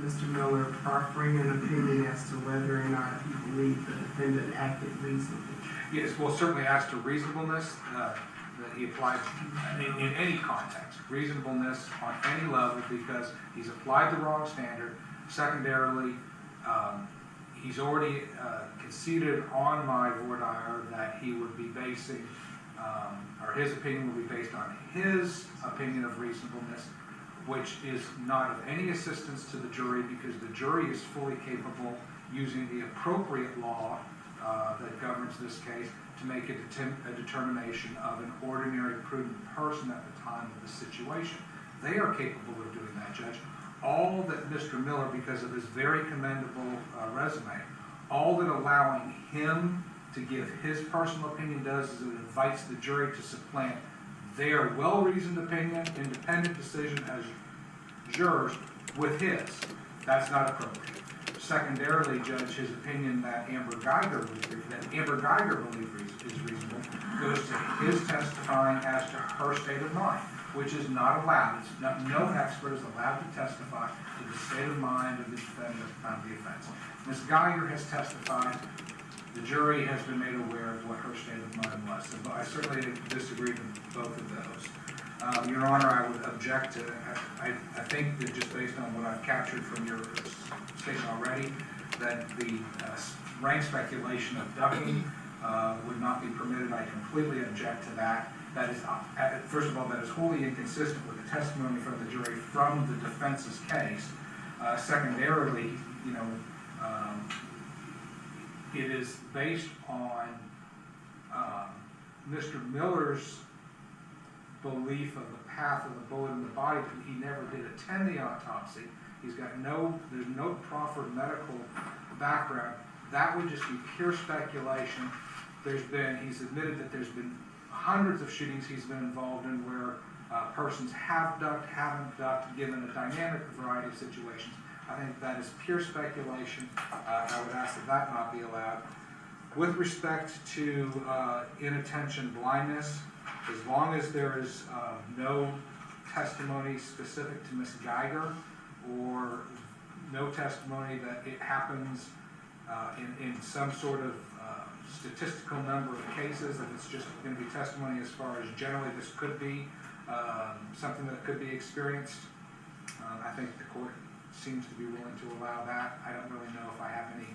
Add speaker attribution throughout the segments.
Speaker 1: Mr. Miller proffering an opinion as to whether or not he believed the defendant acted reasonably?
Speaker 2: Yes, well, certainly as to reasonableness, that he applied in any context, reasonableness on any level, because he's applied the wrong standard. Secondarily, he's already conceded on my voir dire that he would be basing, or his opinion would be based on his opinion of reasonableness, which is not of any assistance to the jury, because the jury is fully capable, using the appropriate law that governs this case, to make a determination of an ordinary, prudent person at the time of the situation. They are capable of doing that, Judge. All that Mr. Miller, because of his very commendable resume, all that allowing him to give his personal opinion does is it invites the jury to supplant their well-reasoned opinion, independent decision as jurors with his. That's not appropriate. Secondarily, Judge, his opinion that Amber Guyger believes is reasonable goes to his testifying as to her state of mind, which is not allowed. No expert is allowed to testify to the state of mind of the defendant at the time of the offense. Ms. Guyger has testified. The jury has been made aware of what her state of mind was. So I certainly disagree with both of those. Your Honor, I would object to, I think that just based on what I've captured from your statement already, that the rank speculation of ducking would not be permitted. I completely object to that. That is, first of all, that is wholly inconsistent with the testimony from the jury from the defense's case. Secondarily, it is based on Mr. Miller's belief of the path of the bullet in the body, but he never did attend the autopsy. He's got there's no proffered medical background. That would just be pure speculation. He's admitted that there's been hundreds of shootings he's been involved in where persons have ducked, haven't ducked, given a dynamic variety of situations. I think that is pure speculation. I would ask that that not be allowed. With respect to inattention blindness, as long as there is no testimony specific to Ms. Guyger, or no testimony that it happens in some sort of statistical number of cases, if it's just going to be testimony as far as generally this could be something that could be experienced, I think the court seems to be willing to allow that. I don't really know if I have any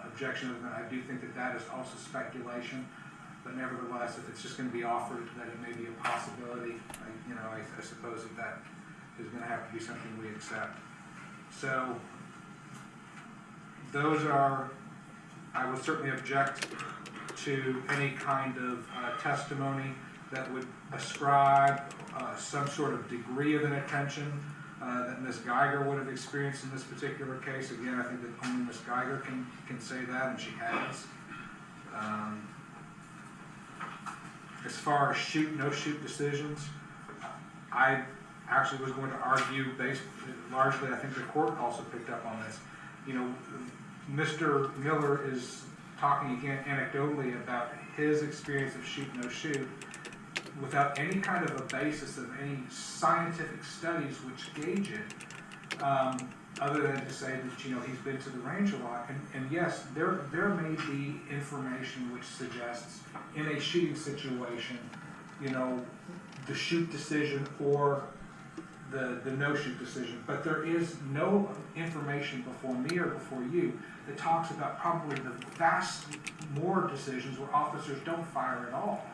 Speaker 2: objection to that. I do think that that is also speculation, but nevertheless, if it's just going to be offered that it may be a possibility, I suppose that is going to have to be something we accept. So those are, I would certainly object to any kind of testimony that would ascribe some sort of degree of inattention that Ms. Guyger would have experienced in this particular case. Again, I think that only Ms. Guyger can say that, and she has. As far as no shoot decisions, I actually was going to argue based largely, I think the court also picked up on this. Mr. Miller is talking again anecdotally about his experience of shoot, no shoot, without any kind of a basis of any scientific studies which gauge it, other than to say that he's been to the range a lot. And yes, there may be information which suggests in a shooting situation, the shoot decision or the no shoot decision, but there is no information before me or before you that talks about probably the vast more decisions where officers don't fire at all.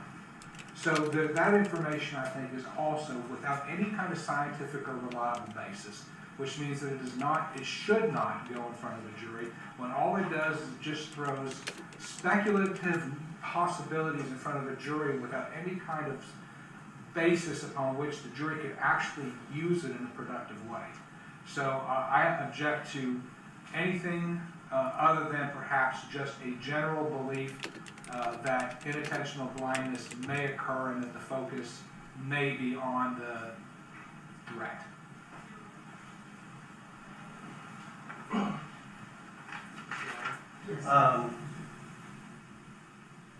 Speaker 2: So that information, I think, is also without any kind of scientific or reliable basis, which means that it should not go in front of a jury, when all it does is just throws speculative possibilities in front of a jury without any kind of basis upon which the jury could actually use it in a productive way. So I object to anything other than perhaps just a general belief that inattentional blindness may occur and that the focus may be on the threat.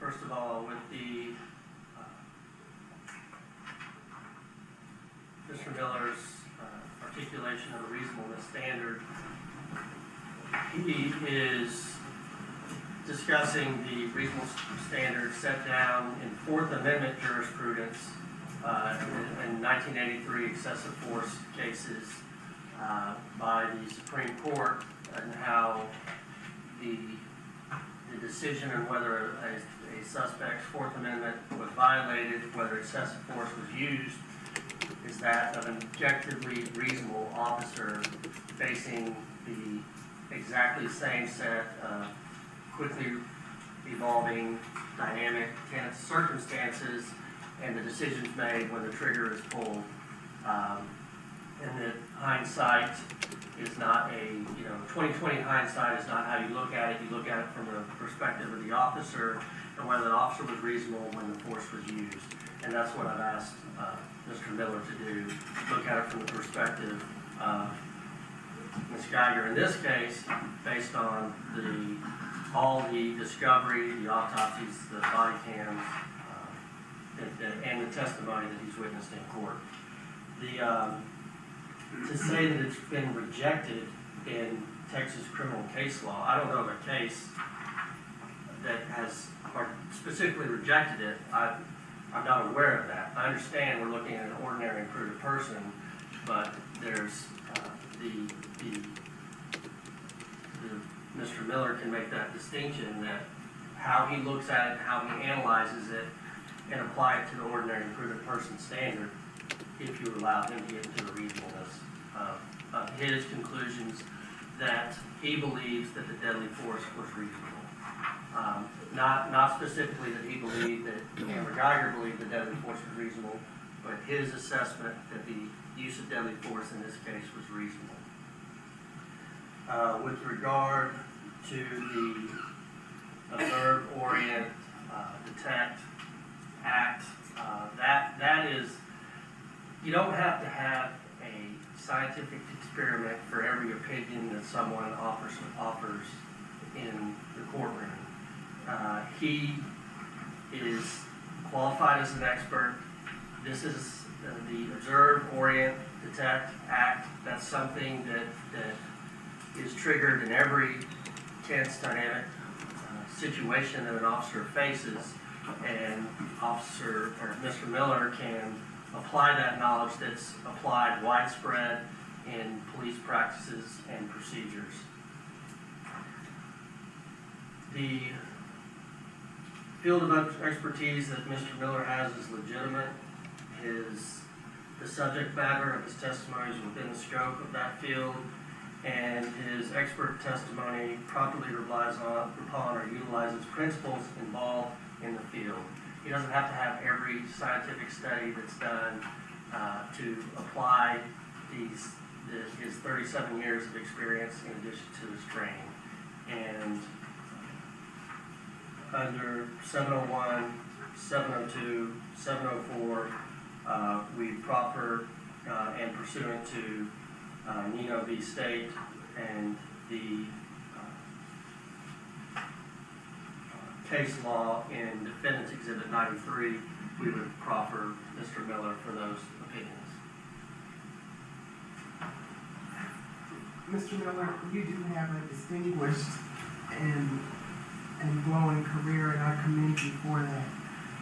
Speaker 3: First of all, with the Mr. Miller's articulation of a reasonableness standard, he is discussing the reasonable standards set down in Fourth Amendment jurisprudence in 1983 excessive force cases by the Supreme Court, and how the decision on whether a suspect's Fourth Amendment was violated, whether excessive force was used, is that of an objectively reasonable officer facing the exactly same set of quickly evolving dynamic tense circumstances and the decisions made when the trigger is pulled. And that hindsight is not a, 20/20 hindsight is not how you look at it. You look at it from the perspective of the officer and whether the officer was reasonable when the force was used. And that's what I've asked Mr. Miller to do, look at it from the perspective of Ms. Guyger. In this case, based on all the discovery, the autopsies, the body cams, and the testimony that he's witnessed in court. To say that it's been rejected in Texas criminal case law, I don't know of a case that has specifically rejected it. I'm not aware of that. I understand we're looking at an ordinary and prudent person, but there's Mr. Miller can make that distinction, that how he looks at it, how he analyzes it, and apply it to the ordinary and prudent person standard, if you allow him to get into the reasonableness of his conclusions that he believes that the deadly force was reasonable. Not specifically that he believed that Amber Guyger believed the deadly force was reasonable, but his assessment that the use of deadly force in this case was reasonable. With regard to the observe, orient, detect, act, that is, you don't have to have a scientific experiment for every opinion that someone offers in the courtroom. He is qualified as an expert. This is the observe, orient, detect, act. That's something that is triggered in every tense dynamic situation that an officer faces, and Mr. Miller can apply that knowledge that's applied widespread in police practices and procedures. The field of expertise that Mr. Miller has is legitimate. The subject matter of his testimony is within the scope of that field, and his expert testimony properly relies upon or utilizes principles involved in the field. He doesn't have to have every scientific study that's done to apply his 37 years of experience in addition to his training. And under 701, 702, 704, we proffer and pursuant to Nino v. State and the case law in Defendant's Exhibit 93, we would proffer Mr. Miller for those opinions.
Speaker 1: Mr. Miller, you do have a distinguished and glowing career, and I commend you for that.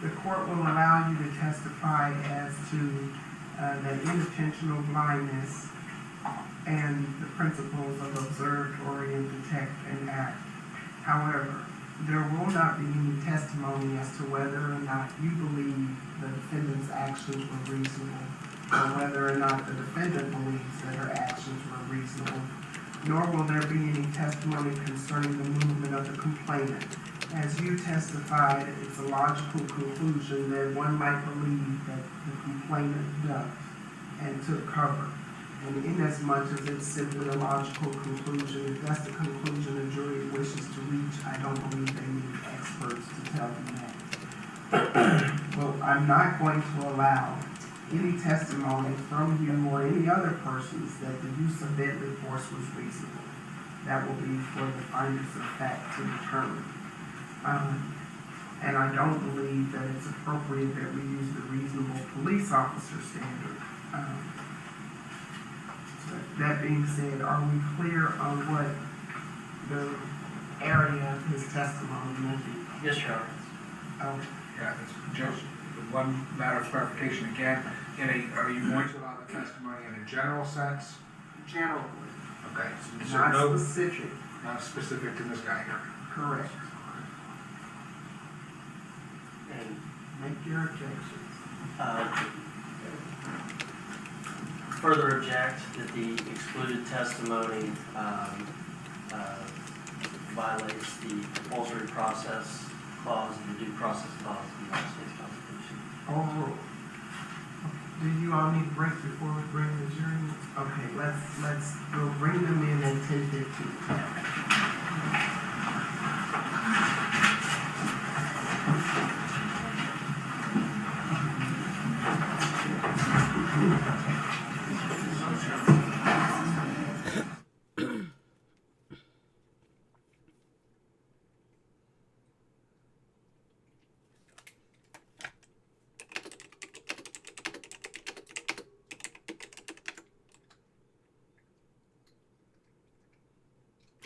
Speaker 1: The court will allow you to testify as to the unintentional blindness and the principles of observe, orient, detect, and act. However, there will not be any testimony as to whether or not you believe the defendant's actions were reasonable, or whether or not the defendant believes that her actions were reasonable, nor will there be any testimony concerning the movement of the complainant. As you testified, it's a logical conclusion that one might believe that the complainant ducked and took cover. And inasmuch as it's simply a logical conclusion, if that's the conclusion the jury wishes to reach, I don't believe they need experts to tell them that. Well, I'm not going to allow any testimony from you or any other persons that the use of deadly force was reasonable. That will be for the finders of fact to determine. And I don't believe that it's appropriate that we use the reasonable police officer standard. That being said, are we clear on what the area of his testimony, maybe.
Speaker 3: Yes, Your Honor.
Speaker 1: Oh,
Speaker 2: Yeah, it's just one matter of clarification again. Are you going to allow the testimony in a general sense?
Speaker 1: generally,
Speaker 2: Okay, so
Speaker 1: not
Speaker 2: no,
Speaker 1: specific.
Speaker 2: not specific to Ms. Guyger.
Speaker 1: Correct.
Speaker 3: And
Speaker 1: Make your objections.
Speaker 3: further object that the excluded testimony violates the compulsory process clause and the due process clause of the United States Constitution.
Speaker 1: Overruled. Do you all need a break before we bring the jury? Okay, we'll bring them in at 10:15.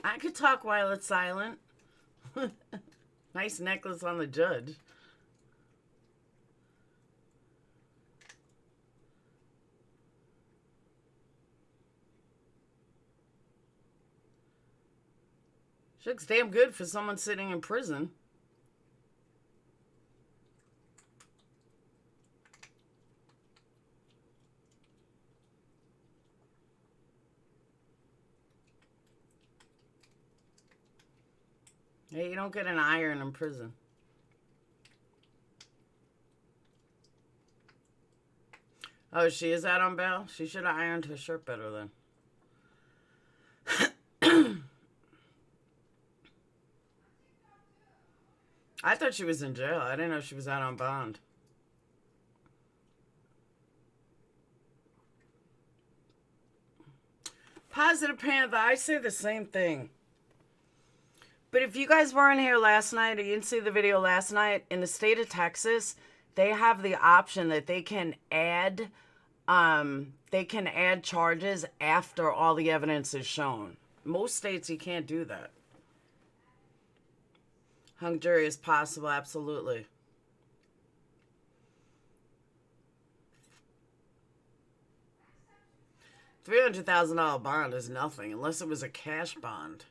Speaker 4: I could talk while it's silent. Nice necklace on the judge. She looks damn good for someone sitting in prison. Hey, you don't get an iron in prison. Oh, she is out on bail? She should have ironed her shirt better then. I thought she was in jail. I didn't know she was out on bond. Positive Panther, I say the same thing. But if you guys weren't here last night or you didn't see the video last night, in the state of Texas, they have the option that they can add charges after all the evidence is shown. Most states you can't do that. Hung jury is possible, absolutely. $300,000 bond is nothing unless it was a cash bond.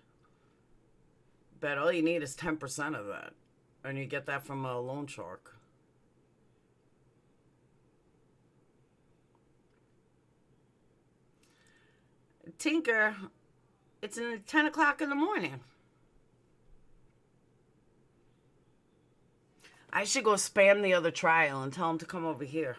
Speaker 4: But all you need is 10% of that. And you get that from a loan shark. Tinker, it's 10 o'clock in the morning. I should go spam the other trial and tell him to come over here.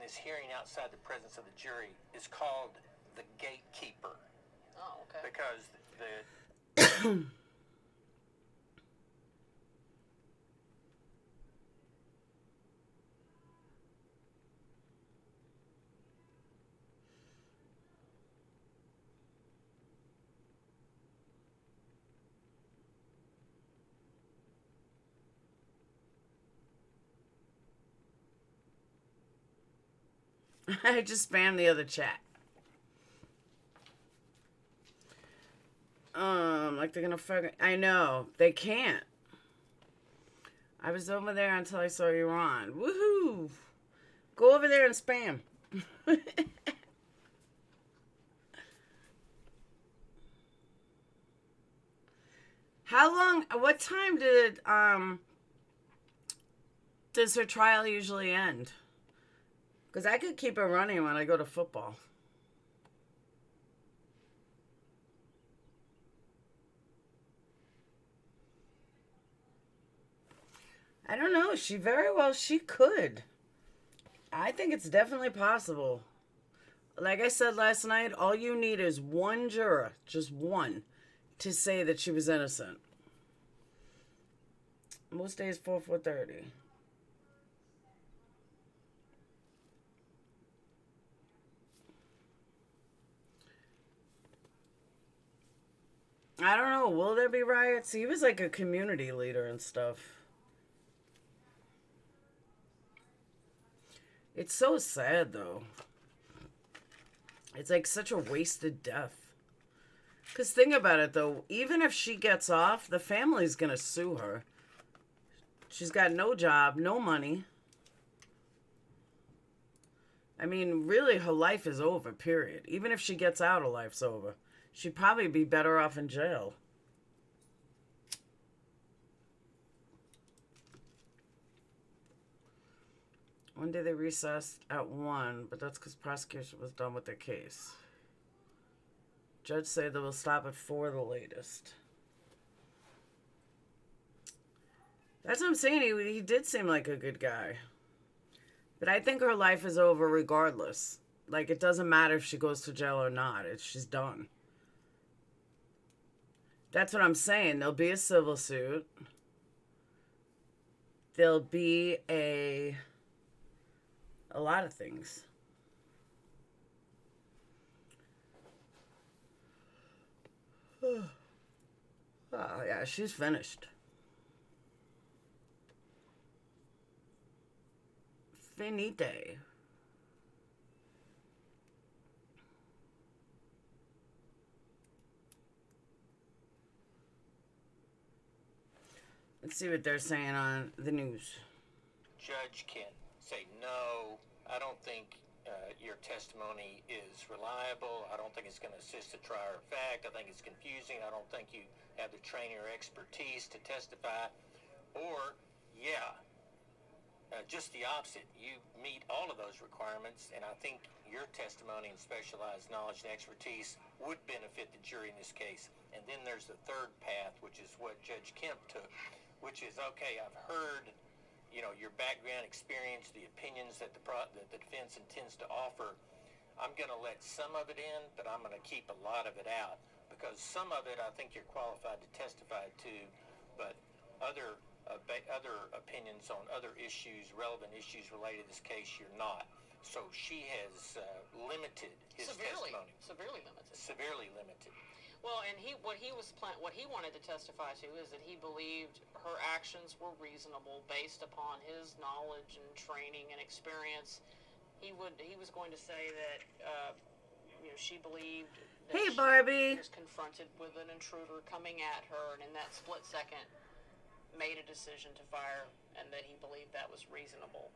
Speaker 5: This hearing outside the presence of the jury is called the gatekeeper.
Speaker 6: Oh, okay.
Speaker 5: Because the
Speaker 4: I just spammed the other chat. Like they're gonna fucking... I know. They can't. I was over there until I saw you on. Woohoo! Go over there and spam. How long... What time does her trial usually end? Because I could keep it running when I go to football. I don't know. She could. I think it's definitely possible. Like I said last night, all you need is one juror, just one, to say that she was innocent. Most days 4:30. I don't know. Will there be riots? He was like a community leader and stuff. It's so sad, though. It's like such a wasted death. Because think about it, though. Even if she gets off, the family's going to sue her. She's got no job, no money. I mean, really, her life is over, period. Even if she gets out, her life's over. She'd probably be better off in jail. One day they recessed at 1, but that's because prosecution was done with their case. Judge said they will stop at 4 the latest. That's what I'm saying. He did seem like a good guy. But I think her life is over regardless. Like, it doesn't matter if she goes to jail or not. She's done. That's what I'm saying. There'll be a civil suit. There'll be a lot of things. Oh, yeah, she's finished. Finite. Let's see what they're saying on the news.
Speaker 5: Judge can say, no, I don't think your testimony is reliable. I don't think it's going to assist the trier of fact. I think it's confusing. I don't think you have the training or expertise to testify. Or, yeah, just the opposite. You meet all of those requirements, and I think your testimony and specialized knowledge and expertise would benefit the jury in this case. And then there's the third path, which is what Judge Kemp took, which is, okay, I've heard, you know, your background experience, the opinions that the defense intends to offer. I'm going to let some of it in, but I'm going to keep a lot of it out, because some of it I think you're qualified to testify to, but other opinions on other issues, relevant issues related to this case, you're not. So she has limited his testimony.
Speaker 6: Severely limited.
Speaker 5: Severely limited.
Speaker 6: Well, and what he wanted to testify to is that he believed her actions were reasonable based upon his knowledge and training and experience. He was going to say that she believed that
Speaker 4: Hey,
Speaker 6: she
Speaker 4: Barbie.
Speaker 6: was confronted with an intruder coming at her, and in that split second made a decision to fire, and that he believed that was reasonable.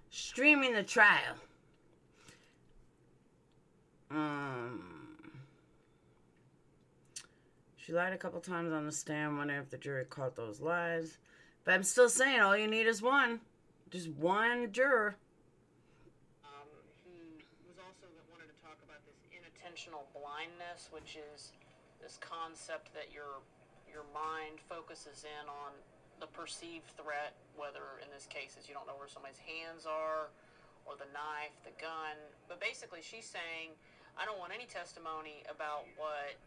Speaker 4: Streaming the trial. She lied a couple times on the stand, wondering if the jury caught those lies. But I'm still saying all you need is one. Just one juror.
Speaker 6: He was also wanted to talk about this inattentional blindness, which is this concept that your mind focuses in on the perceived threat, whether in this case is you don't know where somebody's hands are, or the knife, the gun. But basically she's saying, I don't want any testimony about what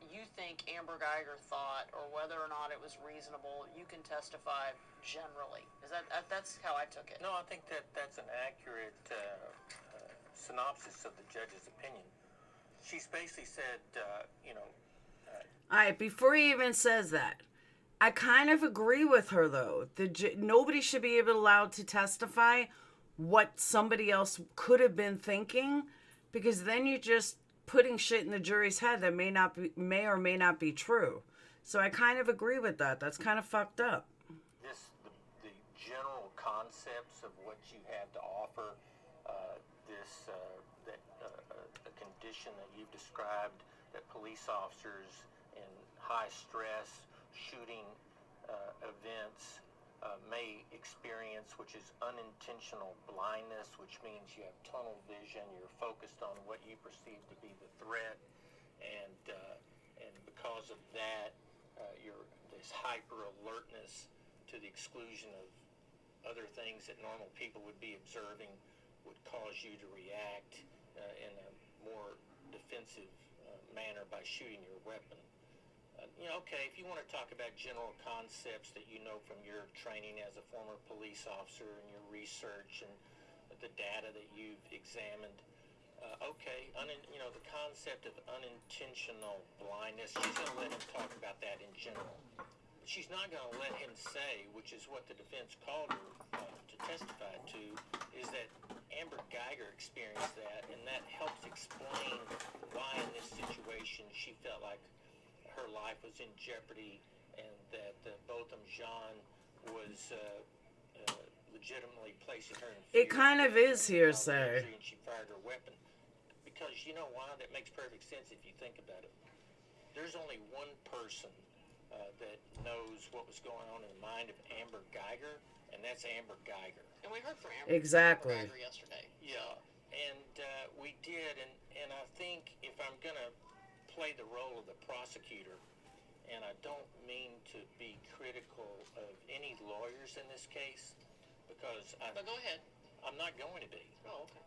Speaker 6: you think Amber Guyger thought, or whether or not it was reasonable. You can testify generally. Is that's how I took it?
Speaker 5: No, I think that's an accurate synopsis of the judge's opinion. She's basically said,
Speaker 4: All right, before he even says that, I kind of agree with her, though. Nobody should be allowed to testify what somebody else could have been thinking, because then you're just putting shit in the jury's head that may or may not be true. So I kind of agree with that. That's kind of fucked up.
Speaker 5: The general concepts of what you have to offer, the condition that you've described, that police officers in high stress shooting events may experience, which is unintentional blindness, which means you have tunnel vision, you're focused on what you perceive to be the threat, and because of that, this hyper alertness to the exclusion of other things that normal people would be observing would cause you to react in a more defensive manner by shooting your weapon. Okay, if you want to talk about general concepts that you know from your training as a former police officer and your research and the data that you've examined, okay, the concept of unintentional blindness, she's going to let him talk about that in general. She's not going to let him say, which is what the defense called her to testify to, is that Amber Guyger experienced that, and that helps explain why in this situation she felt like her life was in jeopardy, and that Botham Jean was legitimately placing her in fear.
Speaker 4: It kind of is hearsay.
Speaker 5: And she fired her weapon. Because you know why? That makes perfect sense if you think about it. There's only one person that knows what was going on in the mind of Amber Guyger, and that's Amber Guyger.
Speaker 6: And we heard from Amber,
Speaker 4: Exactly.
Speaker 6: Guyger yesterday.
Speaker 5: Yeah, and we did, and I think if I'm going to play the role of the prosecutor, and I don't mean to be critical of any lawyers in this case, because
Speaker 6: But go ahead.
Speaker 5: I'm not going to be.
Speaker 6: Oh, okay.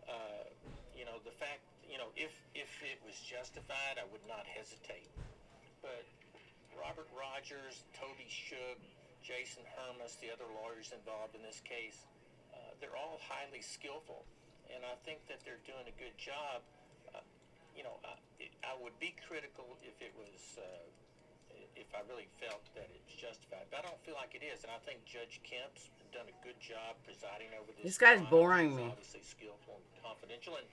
Speaker 5: The fact, if it was justified, I would not hesitate. But Robert Rogers, Toby Shug, Jason Hermas, the other lawyers involved in this case, they're all highly skillful, and I think that they're doing a good job. I would be critical if it was, if I really felt that it's justified, but I don't feel like it is, and I think Judge Kemp's done a good job presiding over this.
Speaker 4: This guy's
Speaker 5: trial.
Speaker 4: boring
Speaker 5: He's
Speaker 4: me.
Speaker 5: obviously skillful and confidential, and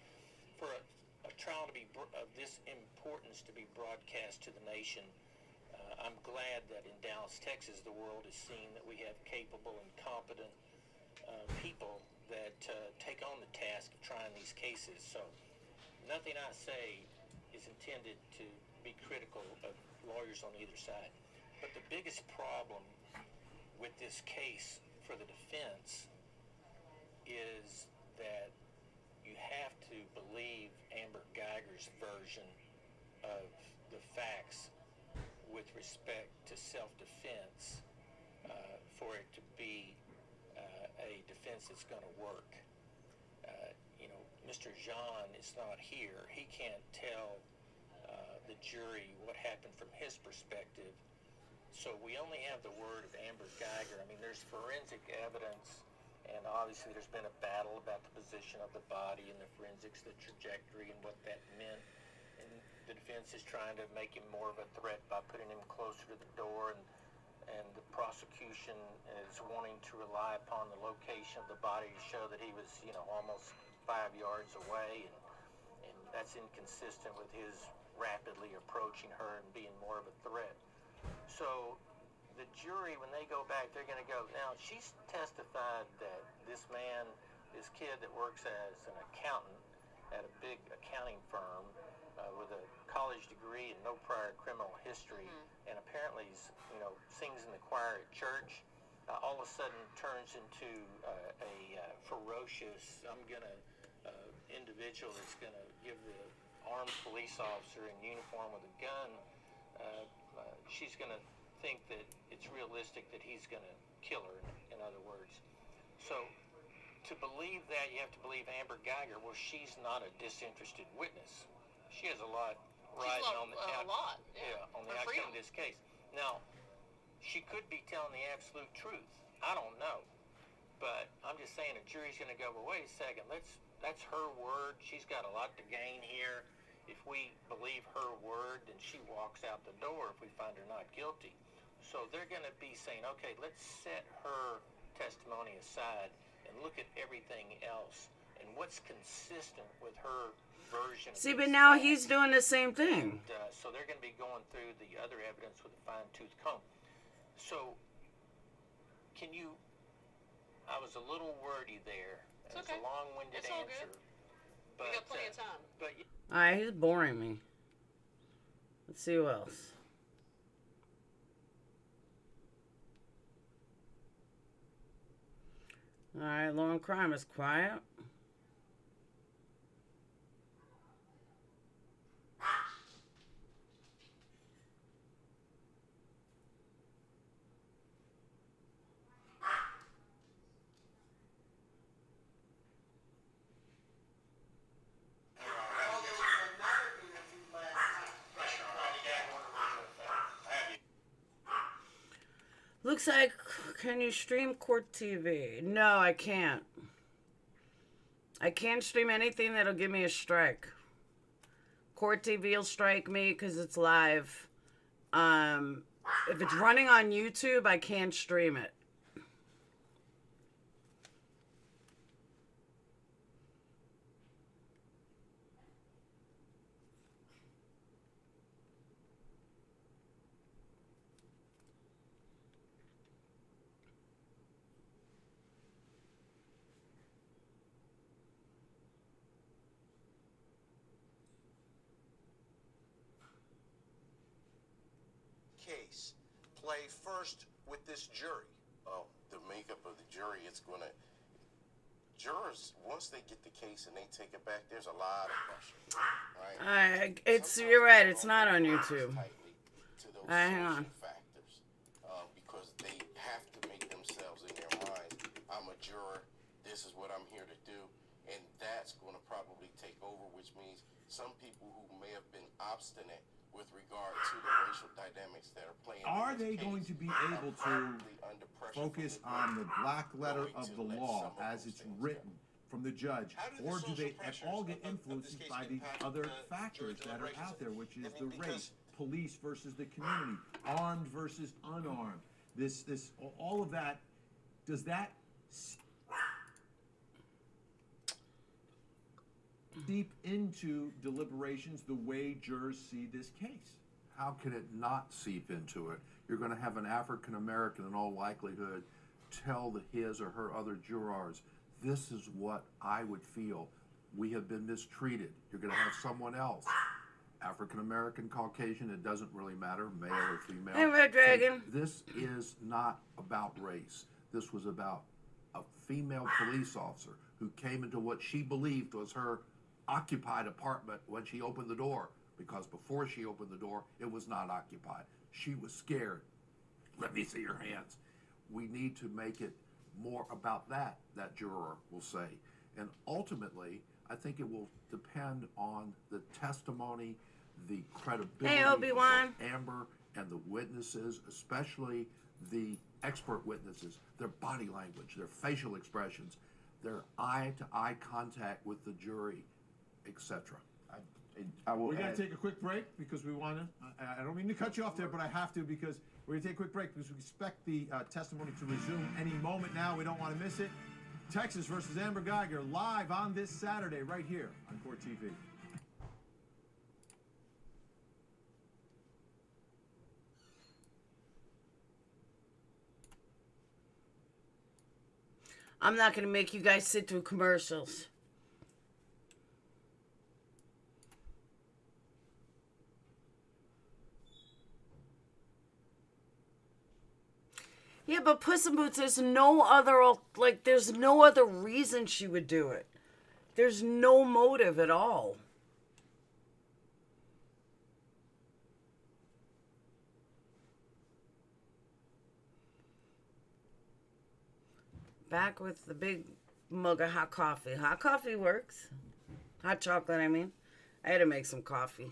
Speaker 5: for a trial to be of this importance to be broadcast to the nation, I'm glad that in Dallas, Texas, the world is seeing that we have capable and competent people that take on the task of trying these cases. So nothing I say is intended to be critical of lawyers on either side. But the biggest problem with this case for the defense is that you have to believe Amber Guyger's version of the facts with respect to self-defense for it to be a defense that's going to work. Mr. Jean is not here. He can't tell the jury what happened from his perspective. So we only have the word of Amber Guyger. I mean, there's forensic evidence, and obviously there's been a battle about the position of the body and the forensics, the trajectory, and what that meant. And the defense is trying to make him more of a threat by putting him closer to the door, and the prosecution is wanting to rely upon the location of the body to show that he was, almost 5 yards away, and that's inconsistent with his rapidly approaching her and being more of a threat. So the jury, when they go back, they're going to go, now she's testified that this kid that works as an accountant at a big accounting firm with a college degree and no prior criminal history, and apparently sings in the choir at church, all of a sudden turns into a ferocious, individual that's going to give the armed police officer in uniform with a gun, she's going to think that it's realistic that he's going to kill her, in other words. So to believe that, you have to believe Amber Guyger. Well, she's not a disinterested witness. She has a lot riding on the outcome of this case. Now, she could be telling the absolute truth. I don't know. But I'm just saying a jury's going to go, well, wait a second, that's her word. She's got a lot to gain here. If we believe her word, then she walks out the door if we find her not guilty. So they're going to be saying, okay, let's set her testimony aside and look at everything else and what's consistent with her version.
Speaker 4: See, but now he's doing the same thing.
Speaker 5: And, so they're going to be going through the other evidence with a fine-tooth comb. So I was a little wordy there.
Speaker 6: It's
Speaker 5: It's
Speaker 6: okay.
Speaker 5: a long-winded
Speaker 6: It's all
Speaker 5: answer.
Speaker 6: good.
Speaker 5: But,
Speaker 6: We got plenty of time.
Speaker 5: But
Speaker 4: Alright, he's boring me. Let's see who else. Alright, law and crime is quiet. looks like, can you stream court TV? No, I can't. I can't stream anything that'll give me a strike. Court TV will strike me because it's live. If it's running on YouTube, I can't stream it.
Speaker 7: Case play first with this jury. Oh, the makeup of the jury, it's going to, jurors, once they get the case and they take it back, there's a lot of pressure, right?
Speaker 4: You're right, it's not on YouTube.
Speaker 7: Tightly to those
Speaker 4: hang on.
Speaker 7: social factors, because they have to make themselves in their minds, I'm a juror, this is what I'm here to do, and that's going to probably take over, which means some people who may have been obstinate with regard to the racial dynamics that are playing.
Speaker 8: Are they going to be able to focus on the black letter of the law as it's written from the judge, or do they at all get influenced by the other factors that are out there, which is the race, police versus the community, armed versus unarmed, all of that? Does that seep into deliberations the way jurors see this case?
Speaker 9: How can it not seep into it? You're going to have an African American in all likelihood tell his or her other jurors, this is what I would feel. We have been mistreated. You're going to have someone else, African American, Caucasian, it doesn't really matter, male or female.
Speaker 4: Hey, Red Dragon.
Speaker 9: This is not about race. This was about a female police officer who came into what she believed was her occupied apartment when she opened the door, because before she opened the door, it was not occupied. She was scared. Let me see your hands. We need to make it more about that juror will say. And ultimately, I think it will depend on the testimony, the credibility of
Speaker 4: Obi-Wan.
Speaker 9: Amber and the witnesses, especially the expert witnesses, their body language, their facial expressions, their eye-to-eye contact with the jury, etc.
Speaker 8: We're going to take a quick break because we want to, I don't mean to cut you off there, but I have to, because we're going to take a quick break because we expect the testimony to resume any moment now. We don't want to miss it. Texas versus Amber Guyger live on this Saturday right here on Court TV.
Speaker 4: I'm not going to make you guys sit through commercials. Yeah, but Puss in Boots, there's no other reason she would do it. There's no motive at all. Back with the big mug of hot coffee. Hot coffee works. Hot chocolate, I mean. I had to make some coffee.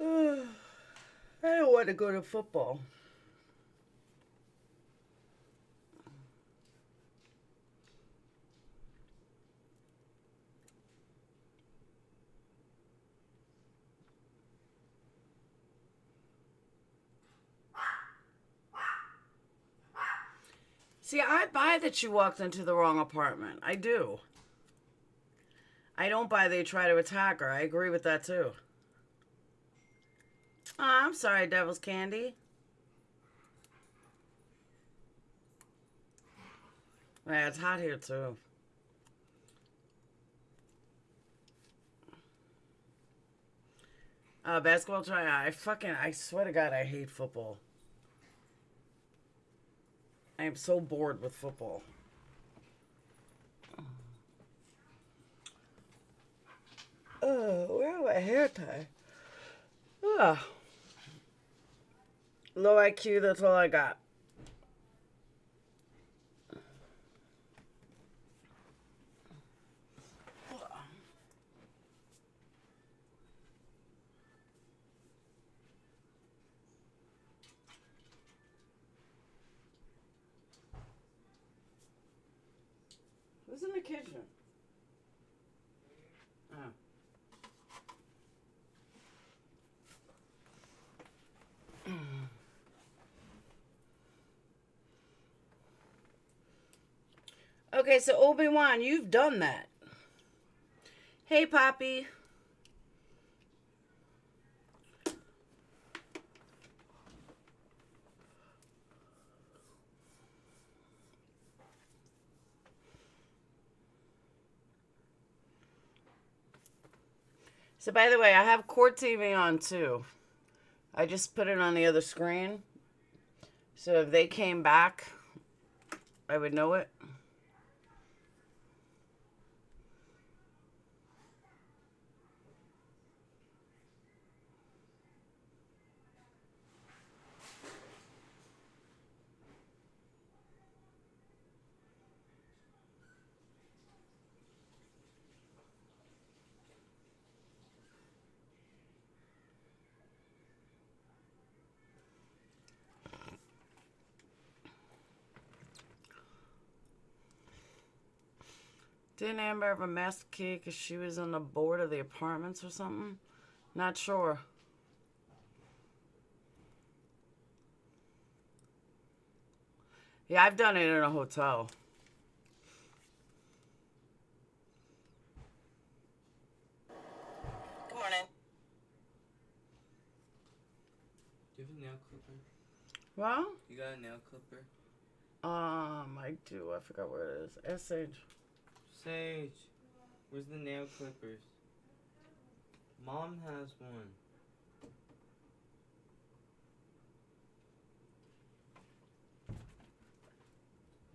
Speaker 4: I don't want to go to football. See, I buy that you walked into the wrong apartment. I do. I don't buy they try to attack her. I agree with that too. Oh, I'm sorry, Devil's Candy. Yeah, it's hot here too. Basketball try. I swear to God, I hate football. I am so bored with football. Oh, where are my hair tie? Ugh. Low IQ, that's all I got. Who's in the kitchen? Oh. Okay, so Obi-Wan, you've done that. Hey, Poppy. So, by the way, I have Court TV on, too. I just put it on the other screen. So if they came back, I would know it. Didn't Amber have a master key because she was on the board of the apartments or something? Not sure. Yeah, I've done it in a hotel.
Speaker 10: Good morning.
Speaker 11: Do you have a nail clipper?
Speaker 4: Well?
Speaker 11: You got a nail clipper?
Speaker 4: I do. I forgot where it is. Ask Sage.
Speaker 11: Sage, where's the nail clippers? Mom has one.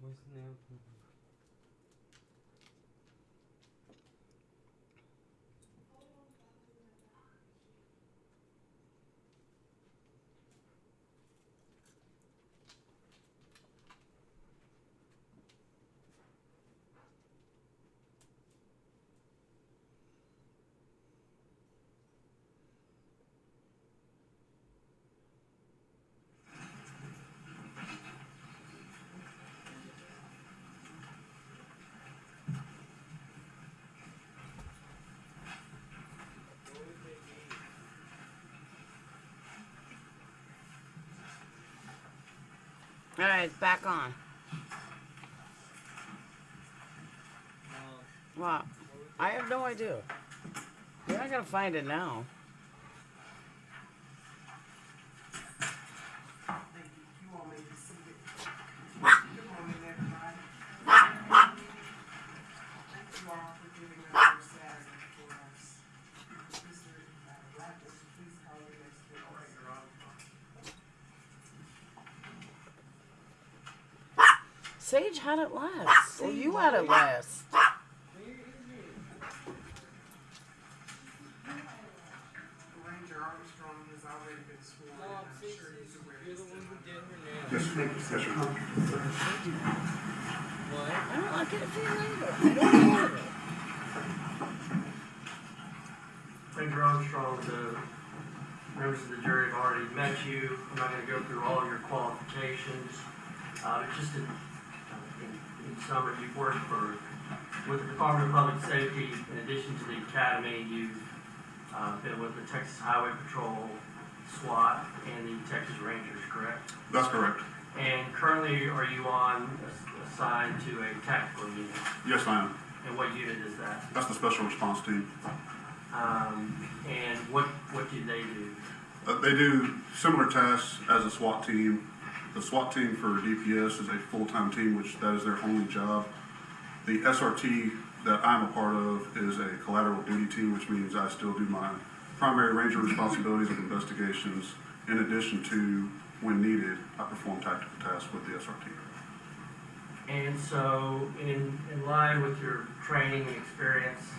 Speaker 11: Where's the nail clipper?
Speaker 4: Alright, it's back on. What? I have no idea. You're not gonna find it now.
Speaker 1: Thank you. You all may be seated. Good morning, everybody. Thank you all for giving us your Saturday for us. Mr. Raptis, please call the next witness.
Speaker 4: Sage had it last. Or you had it last.
Speaker 1: Ranger Armstrong has already been sworn, and I'm sure he's aware.
Speaker 11: You're the one who did her nail.
Speaker 1: Just make yourself comfortable, sir.
Speaker 11: What?
Speaker 4: I'll get it for you later. I don't want it.
Speaker 3: Ranger Armstrong, the members of the jury have already met you. I'm not going to go through all your qualifications. Just in summary, you've worked with the Department of Public Safety. In addition to the academy, you've been with the Texas Highway Patrol, SWAT, and the Texas Rangers, correct?
Speaker 12: That's correct.
Speaker 3: And currently, are you assigned to a tactical unit?
Speaker 12: Yes, I am.
Speaker 3: And what unit is that?
Speaker 12: That's the special response team.
Speaker 3: And what do they do?
Speaker 12: They do similar tasks as a SWAT team. The SWAT team for DPS is a full-time team, which that is their only job. The SRT that I'm a part of is a collateral duty team, which means I still do my primary ranger responsibilities of investigations. In addition to, when needed, I perform tactical tasks with the SRT.
Speaker 3: And so, in line with your training and experience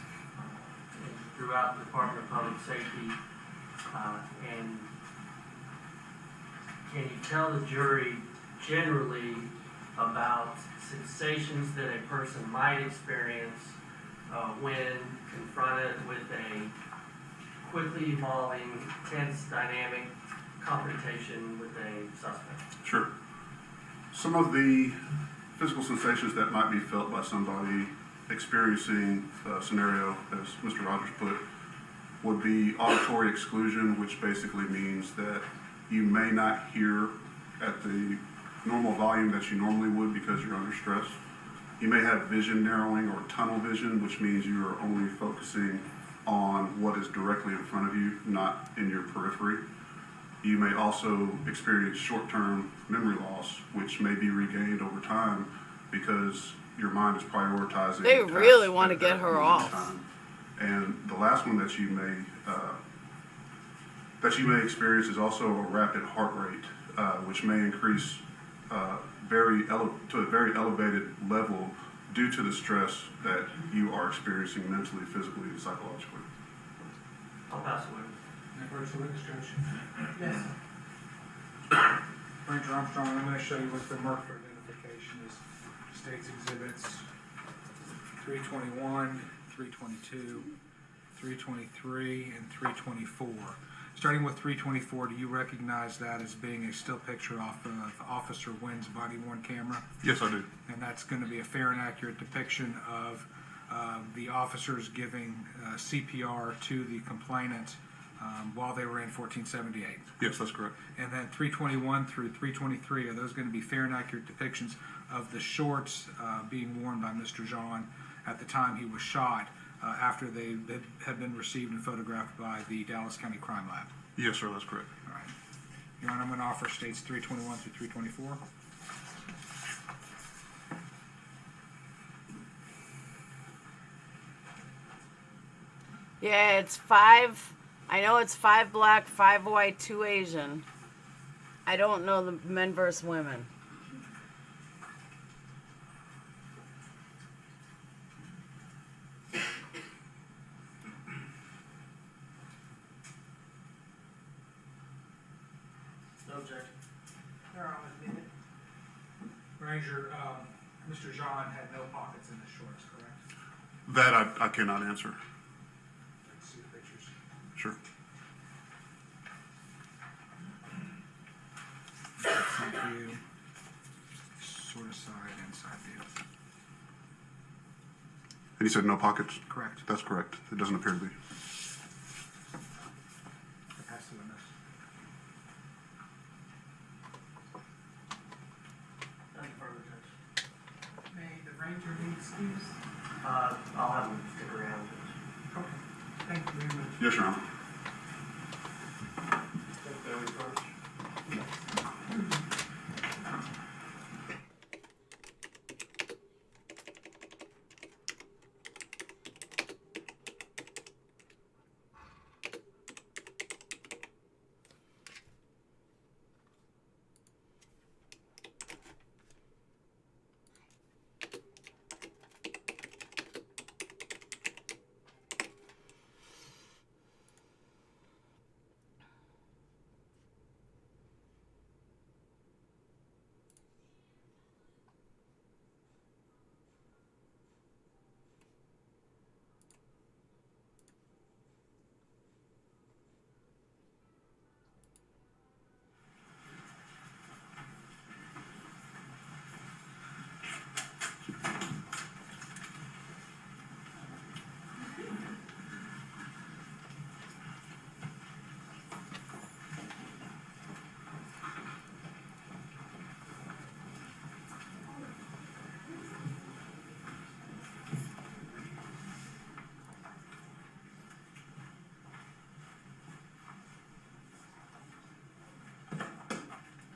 Speaker 3: throughout the Department of Public Safety, and can you tell the jury generally about sensations that a person might experience when confronted with a quickly evolving, tense, dynamic confrontation with a suspect?
Speaker 12: Sure. Some of the physical sensations that might be felt by somebody experiencing a scenario, as Mr. Rogers put, would be auditory exclusion, which basically means that you may not hear at the normal volume that you normally would because you're under stress. You may have vision narrowing or tunnel vision, which means you are only focusing on what is directly in front of you, not in your periphery. You may also experience short-term memory loss, which may be regained over time because your mind is prioritizing.
Speaker 4: They
Speaker 12: tasks
Speaker 4: really want to
Speaker 12: at
Speaker 4: get
Speaker 12: that
Speaker 4: her
Speaker 12: moment in
Speaker 4: off.
Speaker 12: time. And the last one that you may experience is also a rapid heart rate, which may increase to a very elevated level due to the stress that you are experiencing mentally, physically, and psychologically.
Speaker 3: I'll pass it away.
Speaker 2: First witness, Judge.
Speaker 1: Yes.
Speaker 2: Ranger Armstrong, I'm going to show you what the marker identification is. States exhibits 321, 322, 323, and 324. Starting with 324, do you recognize that as being a still picture off of Officer Wynn's body-worn camera?
Speaker 12: Yes, I do.
Speaker 2: And that's going to be a fair and accurate depiction of the officers giving C.P.R. to the complainant while they were in 1478.
Speaker 12: Yes, that's correct.
Speaker 2: And then 321 through 323, are those going to be fair and accurate depictions of the shorts being worn by Mr. Jean at the time he was shot after they had been received and photographed by the Dallas County Crime Lab?
Speaker 12: Yes, sir, that's correct.
Speaker 2: All right. Your Honor, I'm going to offer states 321 through 324.
Speaker 4: Yeah, it's 5. I know it's 5 black, 5 white, 2 Asian. I don't know the men versus women.
Speaker 3: No objection.
Speaker 1: They're all admitted.
Speaker 2: Ranger, Mr. Jean had no pockets in his shorts, correct?
Speaker 12: That I cannot answer.
Speaker 2: Let's see the pictures.
Speaker 12: Sure.
Speaker 2: Front view, sort of side and side view.
Speaker 12: And you said no pockets?
Speaker 2: Correct.
Speaker 12: That's correct. It doesn't appear to be.
Speaker 2: I pass the witness.
Speaker 3: Nothing further, Judge.
Speaker 1: May the ranger be excused?
Speaker 3: I'll have him stick around.
Speaker 1: Okay. Thank you very much.
Speaker 12: Yes, Your Honor.
Speaker 3: Take Barry first.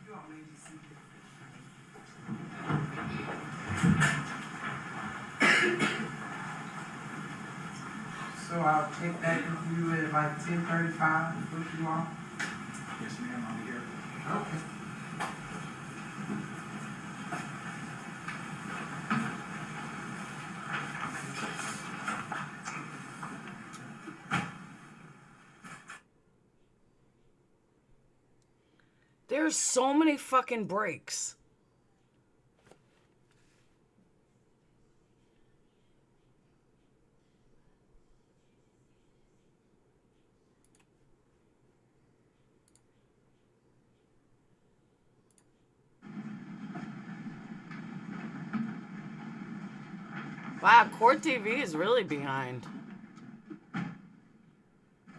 Speaker 1: You all may be seated. So I'll check back with you at like 10:35 with you all.
Speaker 2: Yes, ma'am, I'll be here.
Speaker 1: Okay.
Speaker 4: There's so many fucking breaks. Wow, Court TV is really behind.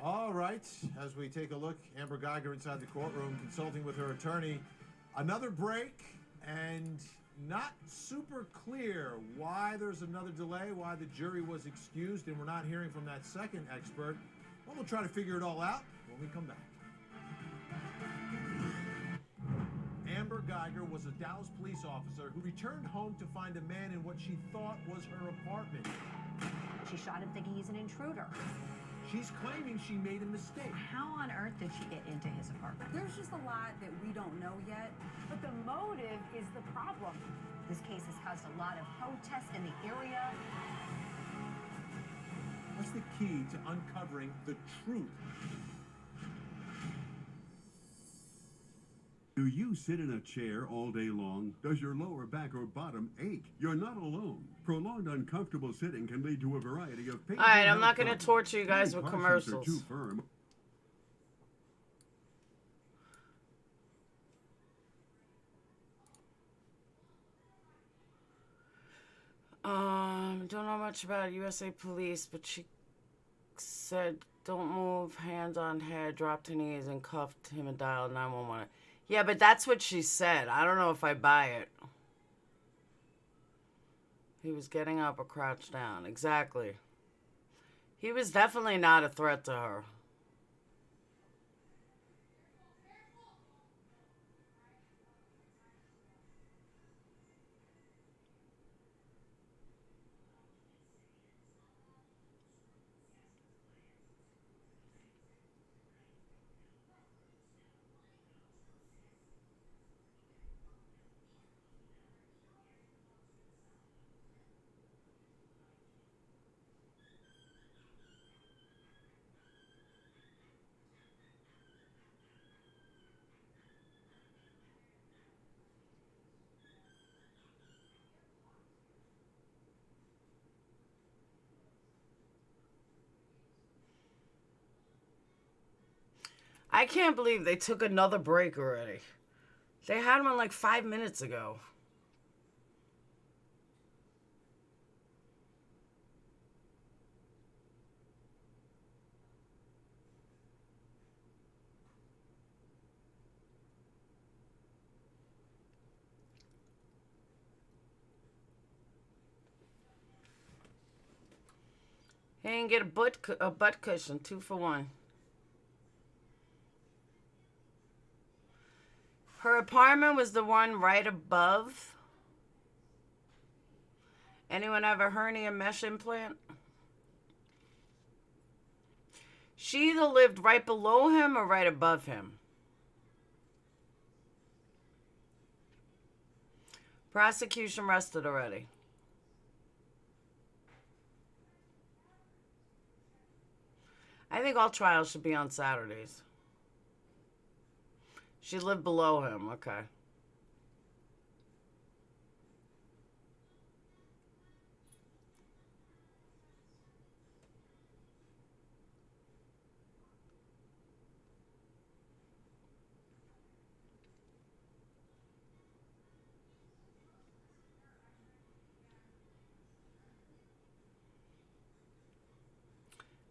Speaker 8: All right, as we take a look, Amber Guyger inside the courtroom consulting with her attorney. Another break, and not super clear why there's another delay, why the jury was excused, and we're not hearing from that second expert. Well, we'll try to figure it all out when we come back. Amber Guyger was a Dallas police officer who returned home to find a man in what she thought was her apartment.
Speaker 10: She shot him thinking he's an intruder.
Speaker 8: She's claiming she made a mistake.
Speaker 10: How on earth did she get into his apartment?
Speaker 13: There's just a lot that we don't know yet.
Speaker 10: But the motive is the problem. This case has caused a lot of protests in the area.
Speaker 8: What's the key to uncovering the truth?
Speaker 14: Do you sit in a chair all day long? Does your lower back or bottom ache? You're not alone. Prolonged uncomfortable sitting can lead to a variety of painful
Speaker 4: Alright, I'm not
Speaker 14: health
Speaker 4: going to
Speaker 14: problems.
Speaker 4: torture you guys
Speaker 14: Many
Speaker 4: with
Speaker 14: parsons are
Speaker 4: commercials.
Speaker 14: too firm.
Speaker 4: Don't know much about USA Police, but she said, don't move, hands on head, drop to knees, and cuffed him and dialed 911. Yeah, but that's what she said. I don't know if I buy it. He was getting up or crouched down. Exactly. He was definitely not a threat to her. I can't believe they took another break already. They had one like 5 minutes ago. He didn't get a butt cushion, 2 for 1. Her apartment was the one right above. Anyone have a hernia mesh implant? She either lived right below him or right above him. Prosecution rested already. I think all trials should be on Saturdays. She lived below him, okay.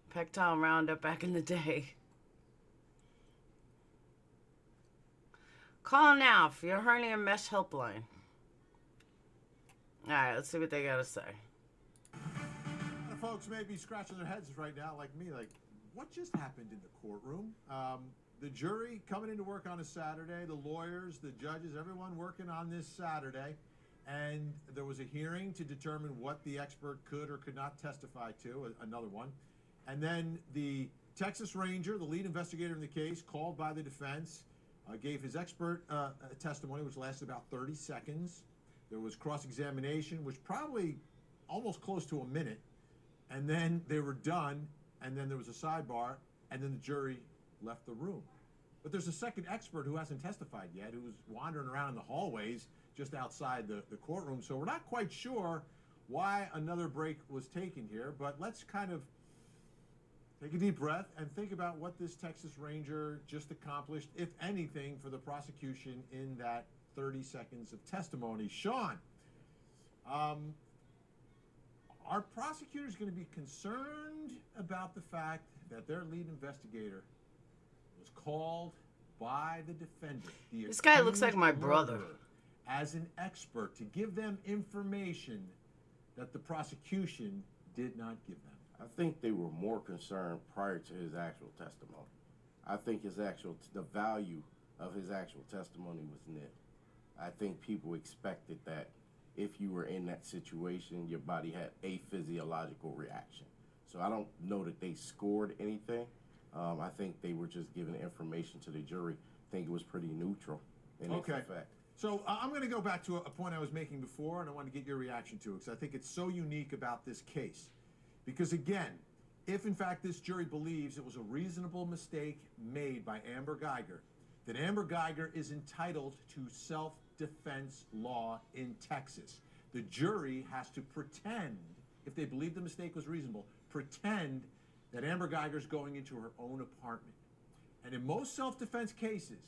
Speaker 4: Pectile roundup back in the day. Call now for your hernia mesh helpline. Alright, let's see what they gotta say.
Speaker 8: Folks may be scratching their heads right now, like me, like, what just happened in the courtroom? The jury coming into work on a Saturday, the lawyers, the judges, everyone working on this Saturday, and there was a hearing to determine what the expert could or could not testify to, another one. And then the Texas Ranger, the lead investigator in the case, called by the defense, gave his expert testimony, which lasted about 30 seconds. There was cross-examination, which probably almost close to a minute. And then they were done, and then there was a sidebar, and then the jury left the room. But there's a second expert who hasn't testified yet, who's wandering around in the hallways just outside the courtroom. So we're not quite sure why another break was taken here, but let's kind of take a deep breath and think about what this Texas Ranger just accomplished, if anything, for the prosecution in that 30 seconds of testimony. Sean, Are prosecutors going to be concerned about the fact that their lead investigator was called by the defendant,
Speaker 4: This guy looks like my
Speaker 8: accused
Speaker 4: brother.
Speaker 8: murderer, as an expert to give them information that the prosecution did not give them?
Speaker 7: I think they were more concerned prior to his actual testimony. I think the value of his actual testimony was nil. I think people expected that if you were in that situation, your body had a physiological reaction. So I don't know that they scored anything. I think they were just giving information to the jury. I think it was pretty neutral in its effect.
Speaker 8: So I'm going to go back to a point I was making before, and I want to get your reaction to it, because I think it's so unique about this case. Because again, if in fact this jury believes it was a reasonable mistake made by Amber Guyger, then Amber Guyger is entitled to self-defense law in Texas. The jury has to pretend, if they believe the mistake was reasonable, pretend that Amber Guyger's going into her own apartment. And in most self-defense cases,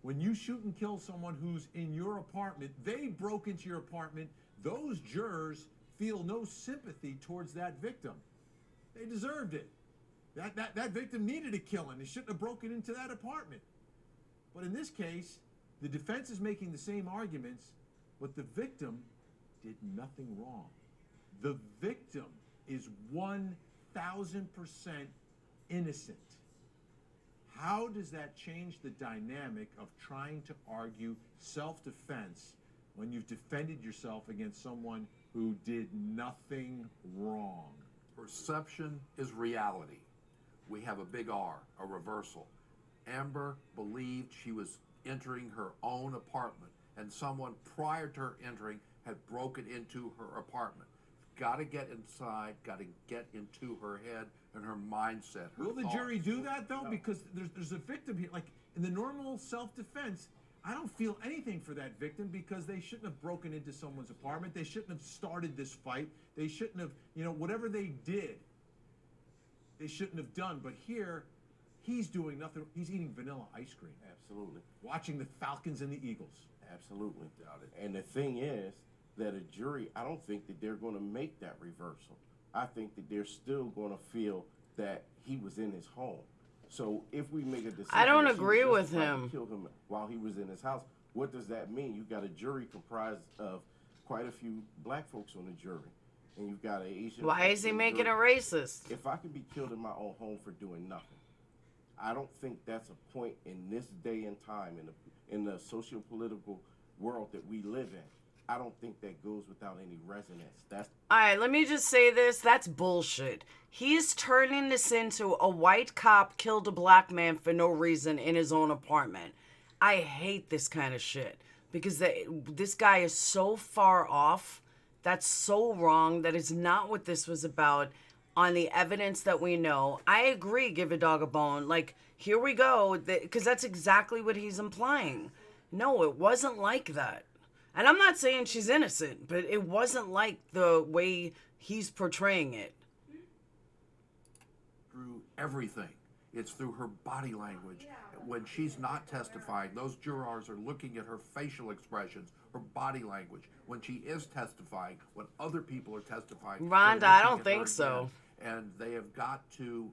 Speaker 8: when you shoot and kill someone who's in your apartment, they broke into your apartment, those jurors feel no sympathy towards that victim. They deserved it. That victim needed a killing. They shouldn't have broken into that apartment. But in this case, the defense is making the same arguments, but the victim did nothing wrong. The victim is 1,000% innocent. How does that change the dynamic of trying to argue self-defense when you've defended yourself against someone who did nothing wrong?
Speaker 9: Perception is reality. We have a big R, a reversal. Amber believed she was entering her own apartment, and someone prior to her entering had broken into her apartment. Got to get inside, got to get into her head and her mindset.
Speaker 8: Will the jury do that, though? Because there's a victim here. Like, in the normal self-defense, I don't feel anything for that victim because they shouldn't have broken into someone's apartment. They shouldn't have started this fight. They shouldn't have, whatever they did, they shouldn't have done. But here, he's doing nothing. He's eating vanilla ice cream.
Speaker 7: Absolutely.
Speaker 8: Watching the Falcons and the Eagles.
Speaker 7: Absolutely. Doubt it. And the thing is that a jury, I don't think that they're going to make that reversal. I think that they're still going to feel that he was in his home. So if we make a decision,
Speaker 4: I don't
Speaker 7: that she
Speaker 4: agree
Speaker 7: was
Speaker 4: with
Speaker 7: justified to
Speaker 4: him.
Speaker 7: kill him while he was in his house. What does that mean? You've got a jury comprised of quite a few black folks on the jury, and you've got an Asian.
Speaker 4: Why is he making it racist?
Speaker 7: If I could be killed in my own home for doing nothing, I don't think that's a point in this day and time in the socio-political world that we live in. I don't think that goes without any resonance.
Speaker 4: All right, let me just say this. That's bullshit. He's turning this into a white cop killed a black man for no reason in his own apartment. I hate this kind of shit because this guy is so far off. That's so wrong. That is not what this was about on the evidence that we know. I agree, give a dog a bone. Like, here we go, because that's exactly what he's implying. No, it wasn't like that. And I'm not saying she's innocent, but it wasn't like the way he's portraying it.
Speaker 9: Through everything. It's through her body language. When she's not testifying, those jurors are looking at her facial expressions, her body language. When she is testifying, when other people are testifying.
Speaker 4: Rhonda, I don't think so.
Speaker 9: And they have got to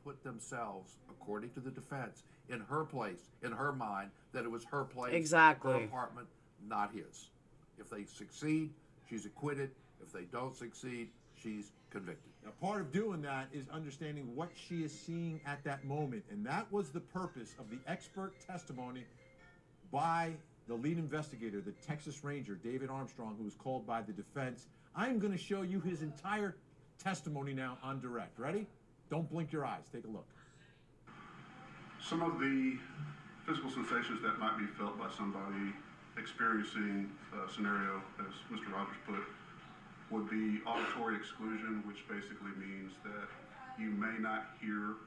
Speaker 9: put themselves, according to the defense, in her place, in her mind, that it was her place,
Speaker 4: exactly,
Speaker 9: her apartment, not his. If they succeed, she's acquitted. If they don't succeed, she's convicted.
Speaker 8: Now, part of doing that is understanding what she is seeing at that moment. And that was the purpose of the expert testimony by the lead investigator, the Texas Ranger, David Armstrong, who was called by the defense. I'm going to show you his entire testimony now on direct. Ready? Don't blink your eyes. Take a look.
Speaker 12: Some of the physical sensations that might be felt by somebody experiencing a scenario, as Mr. Rogers put, would be auditory exclusion, which basically means that you may not hear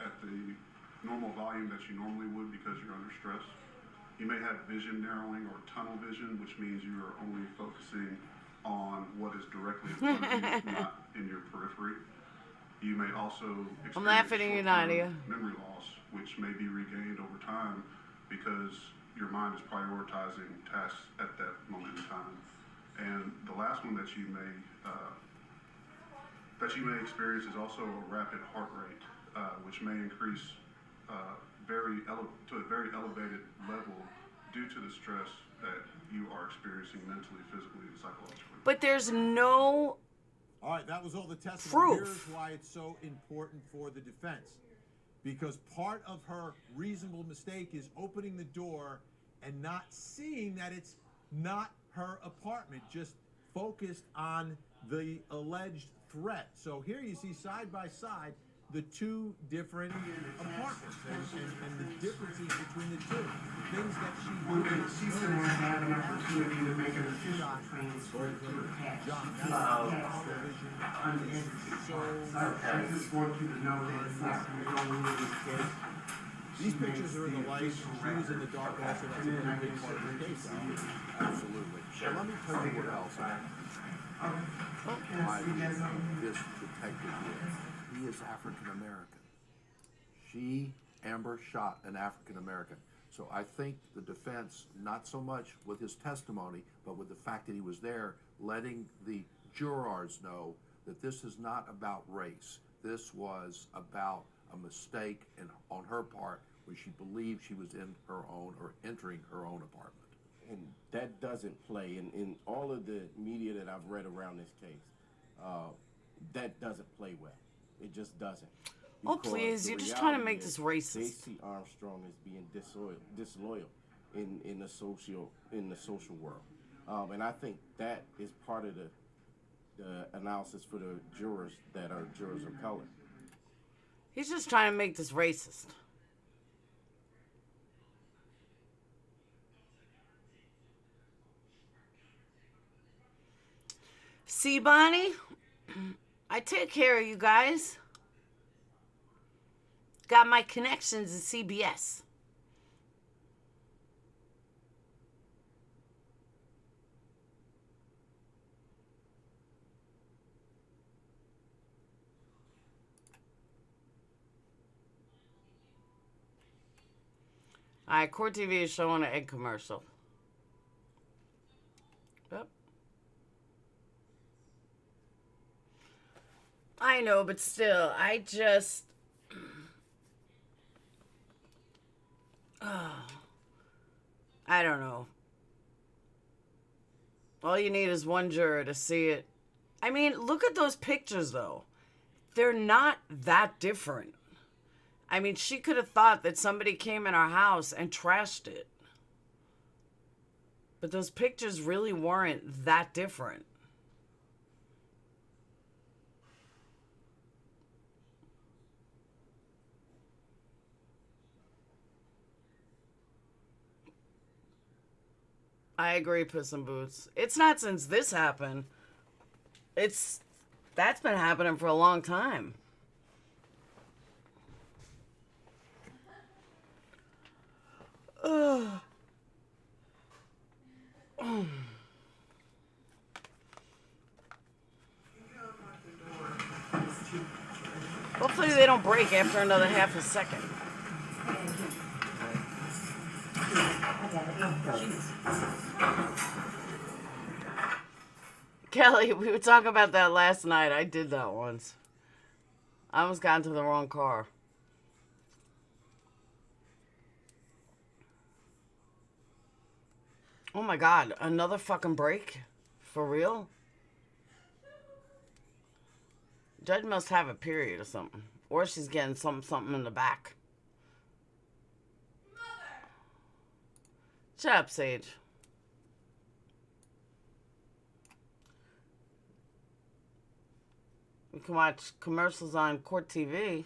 Speaker 12: at the normal volume that you normally would because you're under stress. You may have vision narrowing or tunnel vision, which means you are only focusing on what is directly in front of you, not in your periphery. You may also experience memory loss, which may be regained over time because your mind is prioritizing tasks at that moment in time. And the last one that you may that you may experience is also a rapid heart rate, which may increase to a very elevated level due to the stress that you are experiencing mentally, physically, and psychologically.
Speaker 4: But there's no
Speaker 8: All right, that was all the testimony.
Speaker 4: proof.
Speaker 8: Here's why it's so important for the defense. Because part of her reasonable mistake is opening the door and not seeing that it's not her apartment, just focused on the alleged threat. So here you see side by side the two different apartments and the differences between the two. Things that she
Speaker 1: She's going to have an opportunity to make an official transfer to attach the unedited. So I just want you to know that it's not going to go into this case.
Speaker 8: These pictures are in the light. She was in the dark also. That's a very big part of the case.
Speaker 9: Absolutely. And let me tell you what else why this detective is. He is African American. Amber, shot an African American. So I think the defense, not so much with his testimony, but with the fact that he was there, letting the jurors know that this is not about race. This was about a mistake on her part where she believed she was in her own or entering her own apartment.
Speaker 15: And that doesn't play in all of the media that I've read around this case. That doesn't play well. It just doesn't.
Speaker 4: Oh,
Speaker 15: Because
Speaker 4: please,
Speaker 15: the
Speaker 4: you're just trying to
Speaker 15: reality
Speaker 4: make
Speaker 15: is
Speaker 4: this racist.
Speaker 15: They see Armstrong as being disloyal in the social world, and I think that is part of the analysis for the jurors that are jurors of color.
Speaker 4: He's just trying to make this racist. See, Bonnie? I take care of you guys. Got my connections at CBS. Alright, Court TV is showing an egg commercial. Yep. I know, but still, I just... I don't know. All you need is one juror to see it. I mean, look at those pictures, though. They're not that different. I mean, she could have thought that somebody came in our house and trashed it. But those pictures really weren't that different. I agree, Puss in Boots. It's not since this happened. That's been happening for a long time. Ugh. Hopefully they don't break after another half a second. Kelly, we were talking about that last night. I did that once. I almost got into the wrong car. Oh my God, another fucking break? For real? Judge must have a period or something. Or she's getting something in the back. Shut up, Sage. We can watch commercials on Court TV.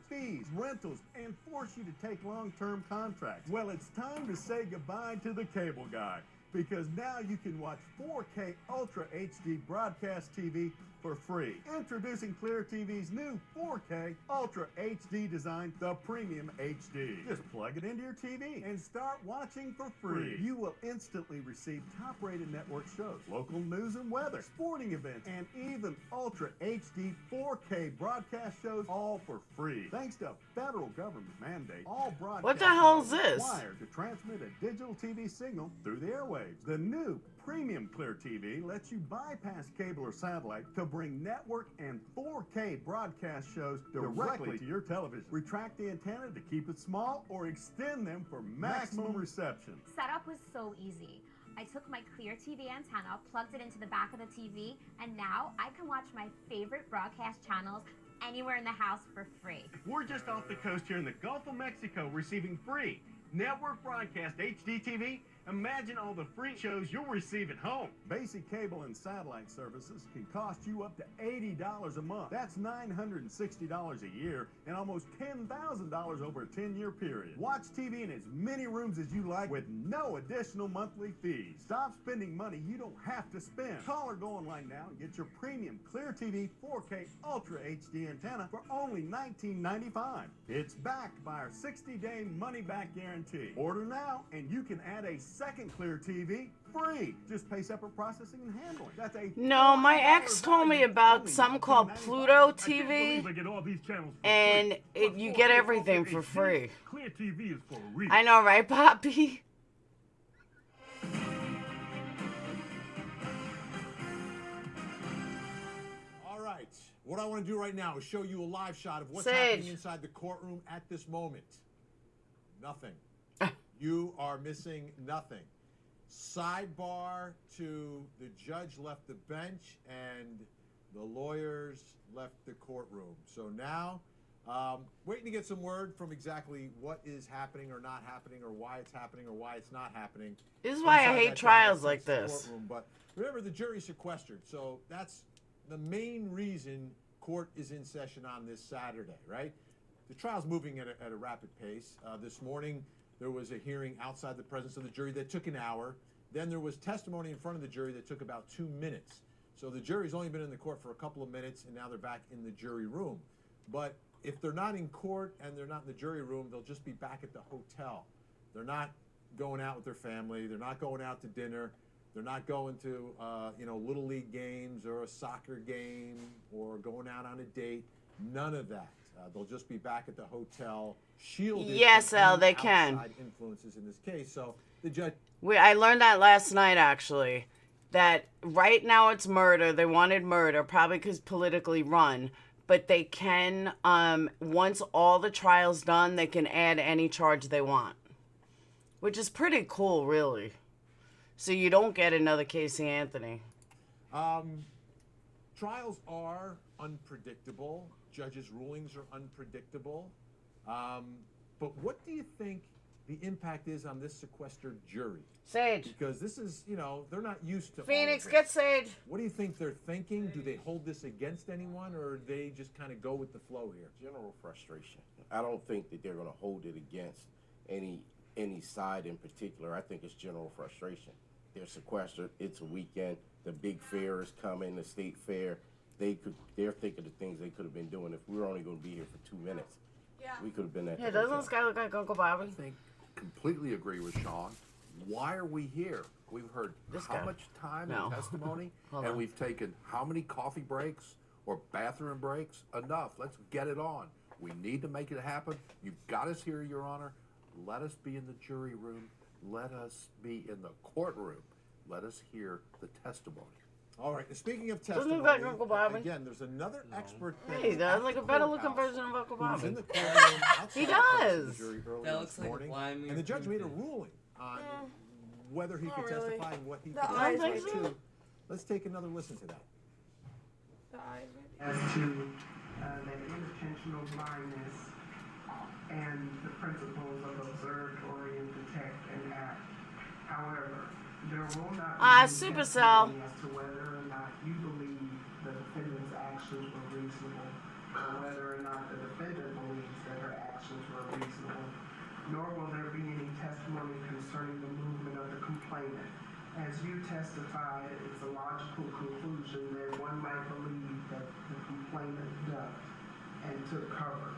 Speaker 16: Fees, rentals, and force you to take long-term contracts. Well, it's time to say goodbye to the cable guy. because now you can watch 4K Ultra HD broadcast TV for free. Introducing Clear TV's new 4K Ultra HD design, the Premium HD. Just plug it into your TV and start watching for free. You will instantly receive top-rated network shows, local news and weather, sporting events, and even Ultra HD 4K broadcast shows, all for free. Thanks to federal government mandate, all broadcast
Speaker 4: What the hell is
Speaker 16: are
Speaker 4: this?
Speaker 16: required to transmit a digital TV signal through the airwaves. The new Premium Clear TV lets you bypass cable or satellite to bring network and 4K broadcast shows directly to your television. Retract the antenna to keep it small or extend them for maximum reception.
Speaker 17: Setup was so easy. I took my Clear TV antenna, plugged it into the back of the TV, and now I can watch my favorite broadcast channels anywhere in the house for free.
Speaker 16: We're just off the coast here in the Gulf of Mexico receiving free network broadcast HD TV. Imagine all the free shows you'll receive at home. Basic cable and satellite services can cost you up to $80 a month. That's $960 a year and almost $10,000 over a 10-year period. Watch TV in as many rooms as you like with no additional monthly fees. Stop spending money you don't have to spend. Call or go online now and get your premium Clear TV 4K Ultra HD antenna for only $19.95. It's backed by our 60-day money-back guarantee. Order now and you can add a second Clear TV free. Just pay separate processing and handling. That's a
Speaker 4: No, my ex told me about something called Pluto TV, and you get everything for free.
Speaker 16: Clear TV is for a reason.
Speaker 4: I know, right, Poppy?
Speaker 8: All right. What I want to do right now is show you a live shot of what's
Speaker 4: Sage.
Speaker 8: happening inside the courtroom at this moment. Nothing. You are missing nothing. Sidebar to the judge left the bench and the lawyers left the courtroom. So now, waiting to get some word from exactly what is happening or not happening or why it's happening or why it's not happening.
Speaker 4: This is why I
Speaker 8: inside
Speaker 4: hate
Speaker 8: that
Speaker 4: trials
Speaker 8: Dallas
Speaker 4: like
Speaker 8: Texas
Speaker 4: this.
Speaker 8: courtroom. But remember, the jury's sequestered. So that's the main reason court is in session on this Saturday, right? The trial's moving at a rapid pace. This morning, there was a hearing outside the presence of the jury that took an hour. Then there was testimony in front of the jury that took about 2 minutes. So the jury's only been in the court for a couple of minutes, and now they're back in the jury room. But if they're not in court and they're not in the jury room, they'll just be back at the hotel. They're not going out with their family. They're not going out to dinner. They're not going to, Little League games or a soccer game or going out on a date. None of that. They'll just be back at the hotel, shielded.
Speaker 4: Yes,
Speaker 8: from
Speaker 4: Elle,
Speaker 8: any
Speaker 4: they can.
Speaker 8: outside influences in this case. So the judge.
Speaker 4: I learned that last night, actually. That right now it's murder. They wanted murder, probably because politically run. But they can, once all the trial's done, they can add any charge they want. Which is pretty cool, really. So you don't get another Casey Anthony.
Speaker 8: Trials are unpredictable. Judges' rulings are unpredictable. But what do you think the impact is on this sequestered jury?
Speaker 4: Sage.
Speaker 8: Because this is, they're not used to
Speaker 4: Phoenix,
Speaker 8: all of
Speaker 4: get
Speaker 8: this.
Speaker 4: Sage.
Speaker 8: What do you think they're thinking? Do they hold this against anyone, or do they just kind of go with the flow here?
Speaker 15: General frustration. I don't think that they're going to hold it against any side in particular. I think it's general frustration. They're sequestered. It's a weekend. The big fair is coming, the state fair. They're thinking of things they could have been doing if we were only going to be here for 2 minutes. Yeah. We could have been at
Speaker 4: Yeah,
Speaker 15: the
Speaker 4: doesn't
Speaker 15: hotel.
Speaker 4: this guy look like Uncle Bobby?
Speaker 9: I think completely agree with Sean. Why are we here? We've heard
Speaker 4: This
Speaker 9: how
Speaker 4: guy.
Speaker 9: much time
Speaker 4: No.
Speaker 9: and testimony,
Speaker 4: Hold
Speaker 9: and
Speaker 4: on.
Speaker 9: we've taken how many coffee breaks or bathroom breaks? Enough. Let's get it on. We need to make it happen. You've got us here, Your Honor. Let us be in the jury room. Let us be in the courtroom. Let us hear the testimony.
Speaker 8: All right. Speaking of
Speaker 4: Doesn't
Speaker 8: testimony,
Speaker 4: look like Uncle Bobby.
Speaker 8: again, there's another expert.
Speaker 4: Yeah, he does. Like a better looking version of Uncle
Speaker 8: Who was
Speaker 4: Bobby.
Speaker 8: in the courtroom outside
Speaker 4: He
Speaker 8: the presence of
Speaker 4: does.
Speaker 8: the jury earlier
Speaker 11: That
Speaker 8: this
Speaker 11: looks like a
Speaker 8: morning,
Speaker 11: Vladimir
Speaker 8: and the judge made a
Speaker 11: Putin.
Speaker 8: ruling on whether he
Speaker 1: Not
Speaker 8: could
Speaker 1: really.
Speaker 8: testify and what he
Speaker 1: The
Speaker 8: could
Speaker 1: eyes
Speaker 8: testify
Speaker 1: maybe.
Speaker 8: to. Let's take another listen to that.
Speaker 1: As to that inattentional blindness and the principles of observe, orient, detect, and act. However, there will not be any
Speaker 4: Supercell.
Speaker 1: testimony as to whether or not you believe the defendant's actions were reasonable, or whether or not the defendant believes that her actions were reasonable. Nor will there be any testimony concerning the movement of the complainant, as you testified, it's a logical conclusion that one might believe that the complainant ducked and took cover.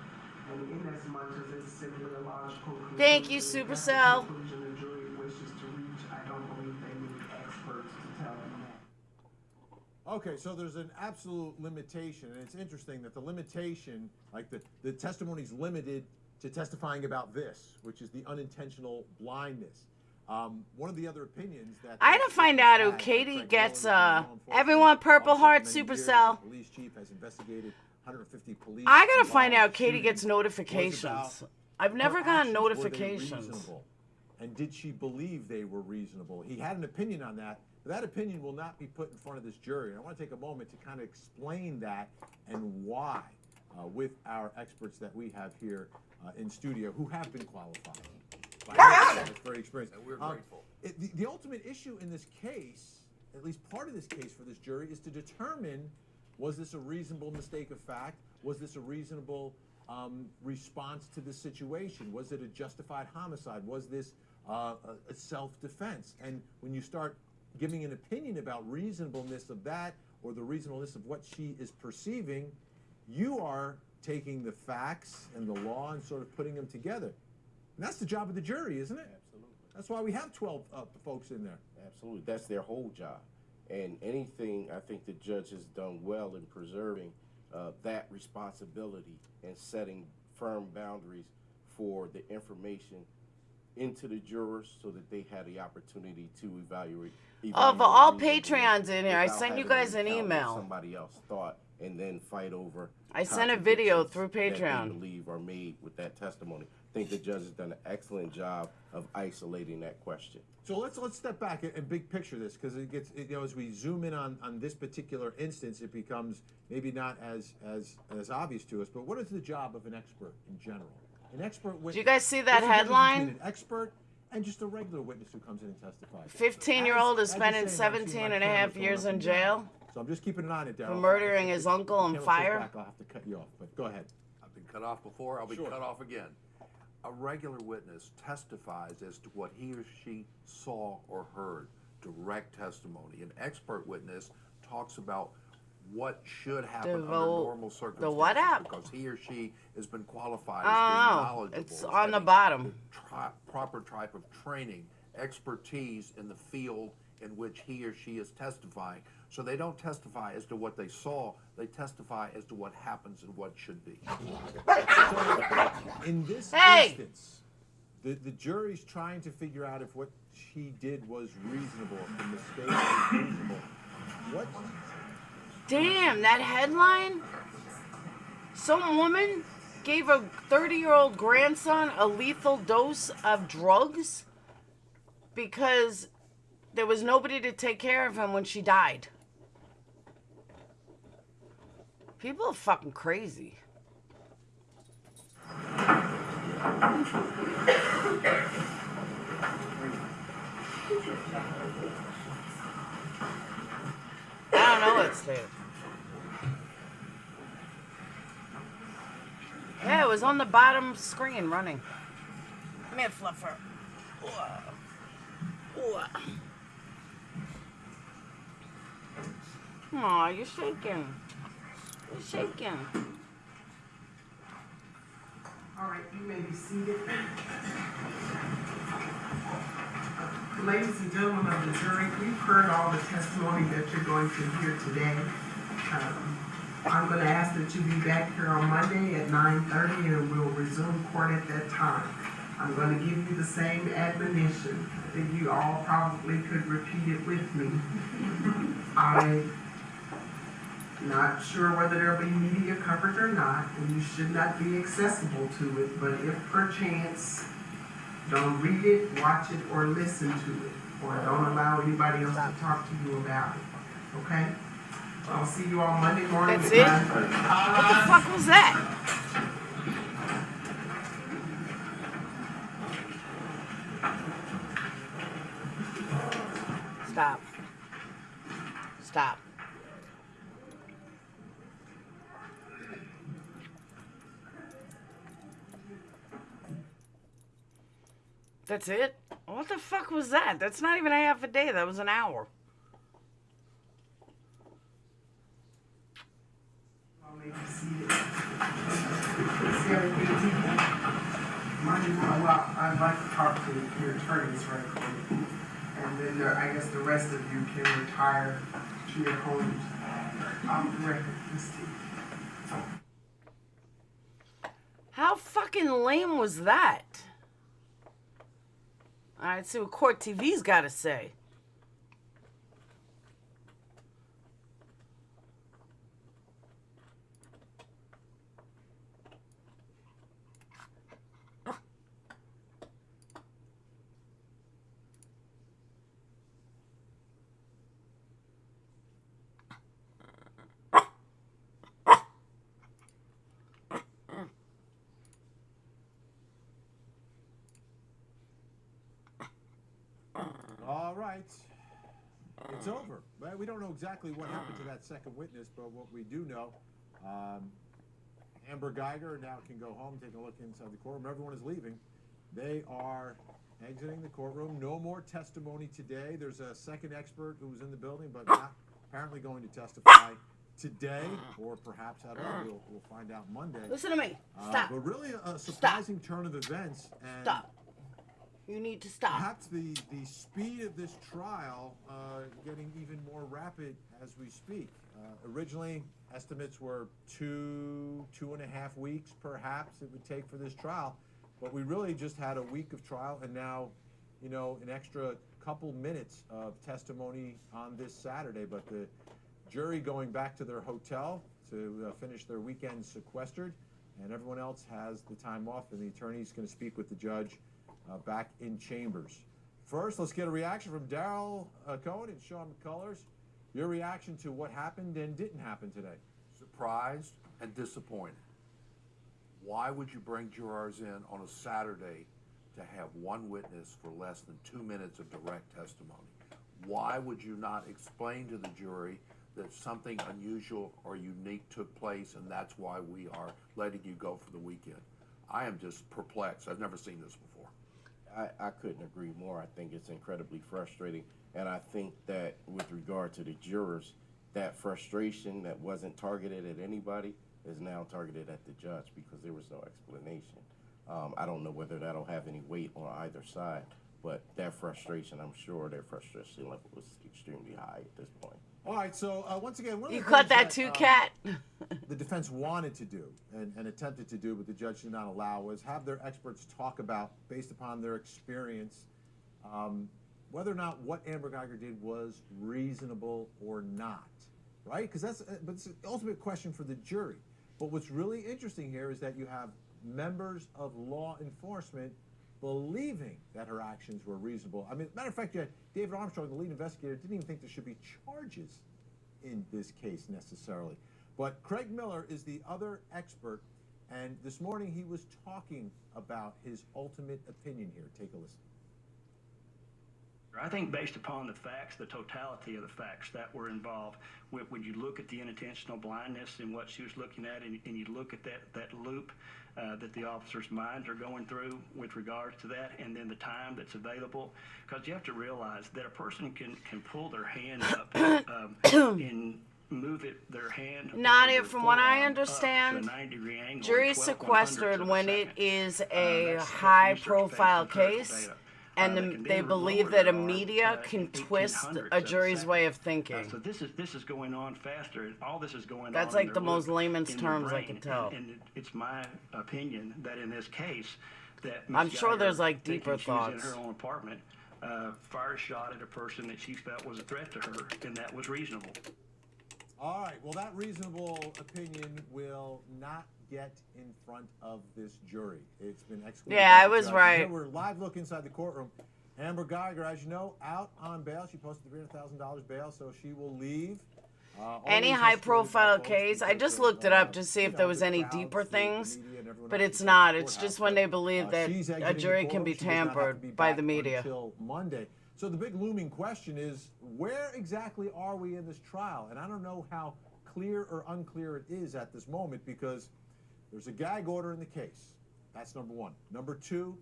Speaker 1: And in as much as it's simply a logical conclusion,
Speaker 4: Thank you,
Speaker 1: that's the
Speaker 4: Supercell.
Speaker 1: conclusion the jury wishes to reach. I don't believe they need experts to tell them that.
Speaker 8: Okay, so there's an absolute limitation, and it's interesting that the limitation, like the testimony's limited to testifying about this, which is the unintentional blindness. One of the other opinions that
Speaker 4: I gotta find out who Katie gets. Everyone, Purple Heart, Supercell.
Speaker 8: The police chief has investigated 150 police.
Speaker 4: I gotta find out Katie
Speaker 8: shooting
Speaker 4: gets notifications. I've never gotten
Speaker 8: Were they
Speaker 4: notifications.
Speaker 8: reasonable? And did she believe they were reasonable? He had an opinion on that, but that opinion will not be put in front of this jury. And I want to take a moment to kind of explain that and why with our experts that we have here in studio who have been qualified. It's very experienced.
Speaker 9: And we're grateful.
Speaker 8: The ultimate issue in this case, at least part of this case for this jury, is to determine, was this a reasonable mistake of fact? Was this a reasonable response to the situation? Was it a justified homicide? Was this a self-defense? And when you start giving an opinion about reasonableness of that or the reasonableness of what she is perceiving, you are taking the facts and the law and sort of putting them together. And that's the job of the jury, isn't it?
Speaker 15: Absolutely.
Speaker 8: That's why we have 12 folks in there.
Speaker 15: Absolutely. That's their whole job. And anything, I think the judge has done well in preserving that responsibility and setting firm boundaries for the information into the jurors so that they had the opportunity to evaluate.
Speaker 4: Oh, for all
Speaker 15: reasonableness
Speaker 4: Patreons in here, I
Speaker 15: without
Speaker 4: sent you
Speaker 15: having
Speaker 4: guys
Speaker 15: to
Speaker 4: an
Speaker 15: count what
Speaker 4: email.
Speaker 15: Somebody else thought and then fight over.
Speaker 4: I sent a video
Speaker 15: contradictions
Speaker 4: through
Speaker 15: that
Speaker 4: Patreon.
Speaker 15: they believe are made with that testimony. I think the judge has done an excellent job of isolating that question.
Speaker 8: So let's step back and big picture this, because it gets, as we zoom in on this particular instance, it becomes maybe not as obvious to us. But what is the job of an expert in general? An expert witness.
Speaker 4: Did you guys see that
Speaker 8: What's the difference
Speaker 4: headline?
Speaker 8: between an expert and just a regular witness who comes in and testifies.
Speaker 4: 15-year-old is
Speaker 8: As you're
Speaker 4: spending
Speaker 8: saying, I'm seeing
Speaker 4: 17
Speaker 8: my
Speaker 4: and a
Speaker 8: camera
Speaker 4: half
Speaker 8: going
Speaker 4: years
Speaker 8: up
Speaker 4: in
Speaker 8: and down.
Speaker 4: jail
Speaker 8: So I'm just keeping an eye on it, Darryl.
Speaker 4: for murdering his uncle on
Speaker 8: Camera goes
Speaker 4: fire.
Speaker 8: back, I'll have to cut you off, but go ahead.
Speaker 9: I've been cut off before, I'll be
Speaker 8: Sure.
Speaker 9: cut off again. A regular witness testifies as to what he or she saw or heard, direct testimony. An expert witness talks about what should happen under normal circumstances.
Speaker 4: The what app?
Speaker 9: Because he or she has been qualified
Speaker 4: Oh,
Speaker 9: as being knowledgeable.
Speaker 4: it's
Speaker 9: as
Speaker 4: on the
Speaker 9: having
Speaker 4: bottom.
Speaker 9: the proper type of training, expertise in the field in which he or she is testifying. So they don't testify as to what they saw, they testify as to what happens and what should be.
Speaker 8: So, in this instance, the jury's trying to figure out if what she did was reasonable, if the mistake was reasonable. What?
Speaker 4: Damn, that headline? Some woman gave a 30-year-old grandson a lethal dose of drugs because there was nobody to take care of him when she died. People are fucking crazy. I don't know what's there. Yeah, it was on the bottom screen running. Come here, Fluffer. Aw, you're shaking. You're shaking.
Speaker 1: All right, you may be seated. Ladies and gentlemen of the jury, you've heard all the testimony that you're going to hear today. I'm going to ask that you be back here on Monday at 9:30 and we'll resume court at that time. I'm going to give you the same admonition. I think you all probably could repeat it with me. I'm not sure whether there'll be media coverage or not, and you should not be accessible to it, but if perchance, don't read it, watch it, or listen to it, or don't allow anybody else to talk to you about it, okay? I'll see you on Monday morning.
Speaker 4: That's it? What the fuck was that? Stop. Stop. That's it? What the fuck was that? That's not even a half a day. That was an hour.
Speaker 1: I'll make you see it. See how they do people? Well, I'd like to talk to your attorneys right quick. And then I guess the rest of you can retire to your homes. I'm directing this team.
Speaker 4: How fucking lame was that? Alright, see what Court TV's got to say.
Speaker 8: All right. It's over. Well, we don't know exactly what happened to that second witness, but what we do know, Amber Guyger now can go home, take a look inside the courtroom. Everyone is leaving. They are exiting the courtroom. No more testimony today. There's a second expert who was in the building, but not apparently going to testify today, or perhaps at all. We'll find out Monday.
Speaker 4: Listen to me. Stop.
Speaker 8: But really a surprising turn of events. And
Speaker 4: stop. You need to stop.
Speaker 8: Perhaps the speed of this trial getting even more rapid as we speak. Originally, estimates were 2.5 weeks, perhaps, it would take for this trial. But we really just had a week of trial, and now, you know, an extra couple minutes of testimony on this Saturday. But the jury going back to their hotel to finish their weekend sequestered, and everyone else has the time off, and the attorney's going to speak with the judge back in chambers. First, let's get a reaction from Daryl Cohen and Sean McCullers. Your reaction to what happened and didn't happen today.
Speaker 9: Surprised and disappointed. Why would you bring jurors in on a Saturday to have one witness for less than 2 minutes of direct testimony? Why would you not explain to the jury that something unusual or unique took place, and that's why we are letting you go for the weekend? I am just perplexed. I've never seen this before.
Speaker 15: I couldn't agree more. I think it's incredibly frustrating. And I think that with regard to the jurors, that frustration that wasn't targeted at anybody is now targeted at the judge because there was no explanation. I don't know whether that'll have any weight on either side, but that frustration, I'm sure their frustration level was extremely high at this point.
Speaker 8: All right, so once again, one of
Speaker 4: you
Speaker 8: the
Speaker 4: caught
Speaker 8: things
Speaker 4: that too, Cat?
Speaker 8: The defense wanted to do and attempted to do, but the judge did not allow, was have their experts talk about, based upon their experience, whether or not what Amber Guyger did was reasonable or not, right? Because but it's the ultimate question for the jury. But what's really interesting here is that you have members of law enforcement believing that her actions were reasonable. I mean, matter of fact, David Armstrong, the lead investigator, didn't even think there should be charges in this case necessarily. But Craig Miller is the other expert, and this morning he was talking about his ultimate opinion here. Take a listen.
Speaker 18: I think based upon the facts, the totality of the facts that were involved, when you look at the unintentional blindness and what she was looking at, and you look at that loop that the officer's minds are going through with regards to that, and then the time that's available, because you have to realize that a person can pull their hand up and move their hand.
Speaker 4: Nadia, from what I understand,
Speaker 18: to a 90-degree angle,
Speaker 4: jury sequestered when it is a high-profile case. And they believe that a media can twist a jury's way of thinking.
Speaker 18: So this is going on faster. All this is going on.
Speaker 4: That's like the most layman's terms I can tell.
Speaker 18: And it's my opinion that in this case, that
Speaker 4: I'm sure
Speaker 18: Guyger,
Speaker 4: there's like deeper
Speaker 18: thinking she was
Speaker 4: thoughts.
Speaker 18: in her own apartment, fired a shot at a person that she felt was a threat to her, and that was reasonable.
Speaker 8: All right, well, that reasonable opinion will not get in front of this jury. It's been excluded.
Speaker 4: Yeah, I was right.
Speaker 8: Here we're live look inside the courtroom. Amber Guyger, as you know, out on bail. She posted $300,000 bail, so she will leave.
Speaker 4: Any high-profile case, I just looked it up to see if there was any deeper things, but it's not. It's just when they believe that a jury can be tampered by the media.
Speaker 8: Until Monday. So the big looming question is, where exactly are we in this trial? And I don't know how clear or unclear it is at this moment, because there's a gag order in the case. That's number one. Number two,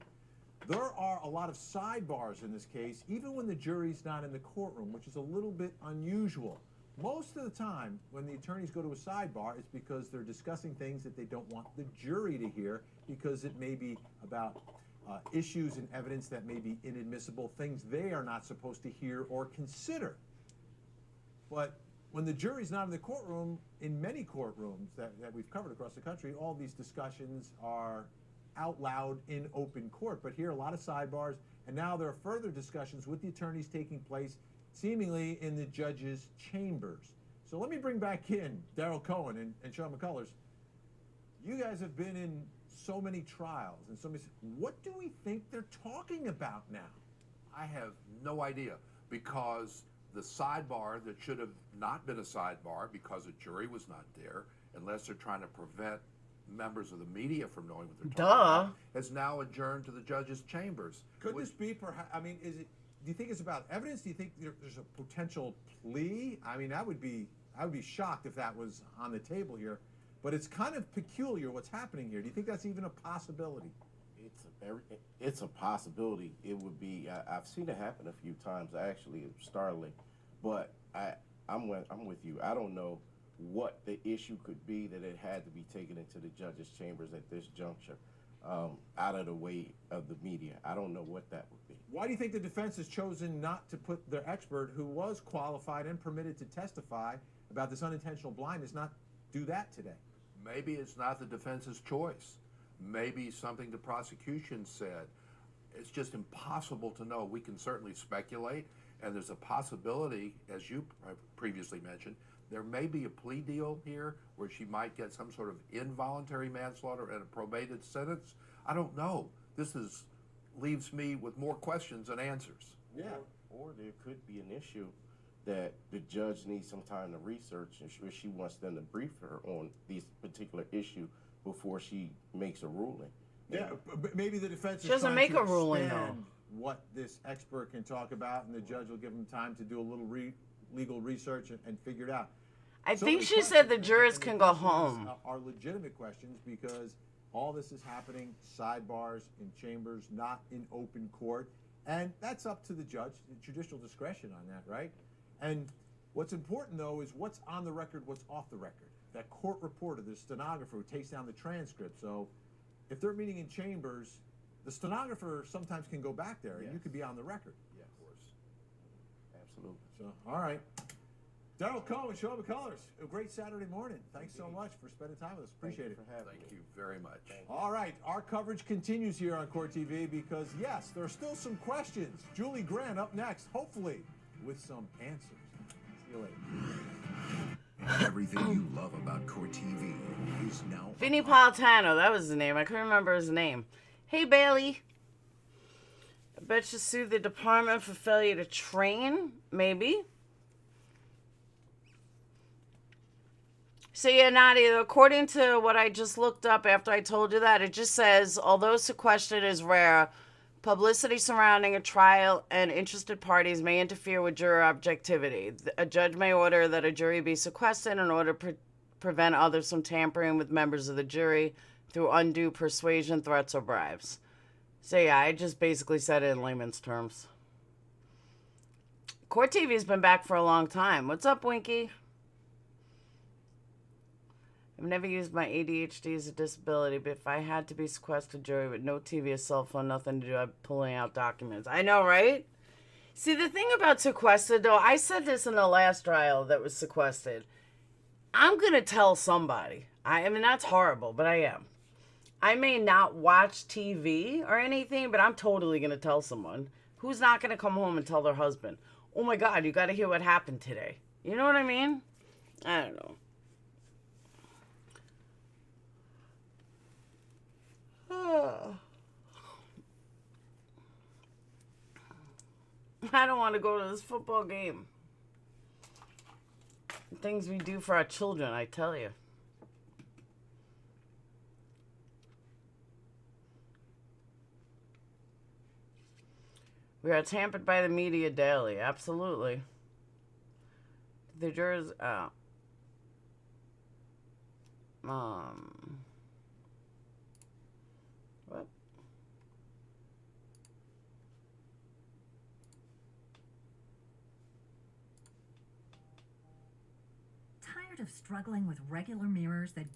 Speaker 8: There are a lot of sidebars in this case, even when the jury's not in the courtroom, which is a little bit unusual. Most of the time, when the attorneys go to a sidebar, it's because they're discussing things that they don't want the jury to hear, because it may be about issues and evidence that may be inadmissible, things they are not supposed to hear or consider. But when the jury's not in the courtroom, in many courtrooms that we've covered across the country, all these discussions are out loud in open court. But here, a lot of sidebars, and now there are further discussions with the attorneys taking place seemingly in the judge's chambers. So let me bring back in Daryl Cohen and Sean McCullers. You guys have been in so many trials and so many. What do we think they're talking about now?
Speaker 9: I have no idea, because the sidebar that should have not been a sidebar because a jury was not there, unless they're trying to prevent members of the media from knowing what they're talking about, has now adjourned to the judge's chambers.
Speaker 8: Could this be perhaps, I mean, is it, do you think it's about evidence? Do you think there's a potential plea? I mean, I would be shocked if that was on the table here, but it's kind of peculiar what's happening here. Do you think that's even a possibility?
Speaker 15: It's a possibility. It would be. I've seen it happen a few times. Actually, it's startling, but I'm with you. I don't know what the issue could be that it had to be taken into the judge's chambers at this juncture, out of the way of the media. I don't know what that would be.
Speaker 8: Why do you think the defense has chosen not to put their expert, who was qualified and permitted to testify about this unintentional blindness, not do that today?
Speaker 9: Maybe it's not the defense's choice. Maybe something the prosecution said. It's just impossible to know. We can certainly speculate, and there's a possibility, as you previously mentioned, there may be a plea deal here where she might get some sort of involuntary manslaughter and a probated sentence. I don't know. This leaves me with more questions than answers.
Speaker 8: Yeah.
Speaker 15: Or there could be an issue that the judge needs some time to research, and she wants them to brief her on this particular issue before she makes a ruling.
Speaker 8: Yeah, but maybe the defense
Speaker 4: She doesn't make a ruling, though.
Speaker 8: expand what this expert can talk about, and the judge will give them time to do a little legal research and figure it out.
Speaker 4: I
Speaker 8: So
Speaker 4: think
Speaker 8: many
Speaker 4: she said the
Speaker 8: questions,
Speaker 4: jurors
Speaker 8: and
Speaker 4: can
Speaker 8: the
Speaker 4: go
Speaker 8: questions
Speaker 4: home.
Speaker 8: Are legitimate questions, because all this is happening sidebars in chambers, not in open court, and that's up to the judge, the judicial discretion on that, right? And what's important, though, is what's on the record, what's off the record. That court reporter, the stenographer who takes down the transcript. So if they're meeting in chambers, the stenographer sometimes can go back there, and you could be on the record.
Speaker 15: Yeah, of course. Absolutely.
Speaker 8: So, all right. Daryl Cohen, Sean McCullers, a great Saturday morning. Thanks so much for spending time with us. Appreciate it.
Speaker 9: Thank you very much.
Speaker 8: All right, our coverage continues here on Court TV because, yes, there are still some questions. Julie Grant up next, hopefully, with some answers. See you later.
Speaker 19: Everything you love about Court TV is now.
Speaker 4: Vinny Politano, that was his name. I couldn't remember his name. Hey, Bailey. I bet you sue the department for failure to train? Maybe. So yeah, Nadia, according to what I just looked up after I told you that, it just says, although sequestration is rare, publicity surrounding a trial and interested parties may interfere with juror objectivity. A judge may order that a jury be sequestered in order to prevent others from tampering with members of the jury through undue persuasion, threats, or bribes. So yeah, I just basically said it in layman's terms. Court TV's been back for a long time. What's up, Winky? I've never used my ADHD as a disability, but if I had to be sequestered jury with no TV or cell phone, nothing to do, I'd be pulling out documents. I know, right? See, the thing about sequestered, though, I said this in the last trial that was sequestered. I'm going to tell somebody. I mean, that's horrible, but I am. I may not watch TV or anything, but I'm totally going to tell someone. Who's not going to come home and tell their husband, oh my God, you got to hear what happened today. You know what I mean? I don't know. I don't want to go to this football game. Things we do for our children, I tell you. We are tampered by the media daily. Absolutely. The jurors, what?
Speaker 20: tired of struggling with regular mirrors that...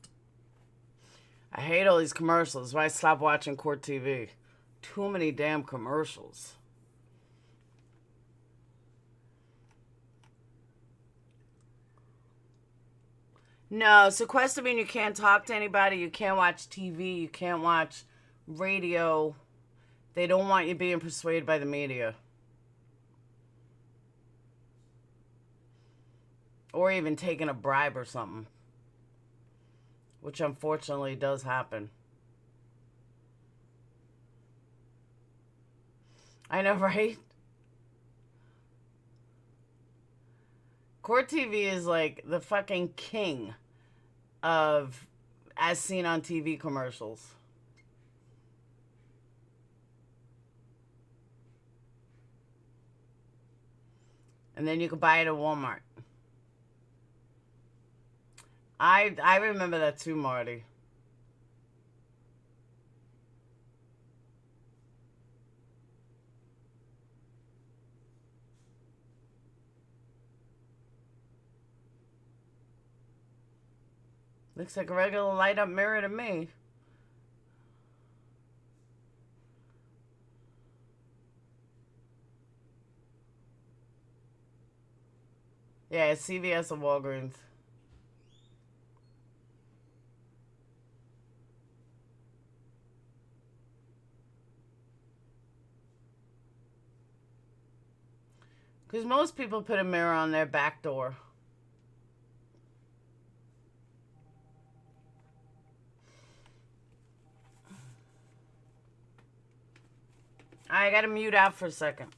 Speaker 4: I hate all these commercials. That's why I stopped watching court TV. Too many damn commercials. No, sequester means you can't talk to anybody, you can't watch TV, you can't watch radio. They don't want you being persuaded by the media. Or even taking a bribe or something. Which unfortunately does happen. I know, right? Court TV is like the fucking king of as seen on TV commercials. And then you could buy it at Walmart. I remember that too, Marty. Looks like a regular light-up mirror to me. Yeah, it's CVS and Walgreens. Because most people put a mirror on their back door. I gotta mute out for a second.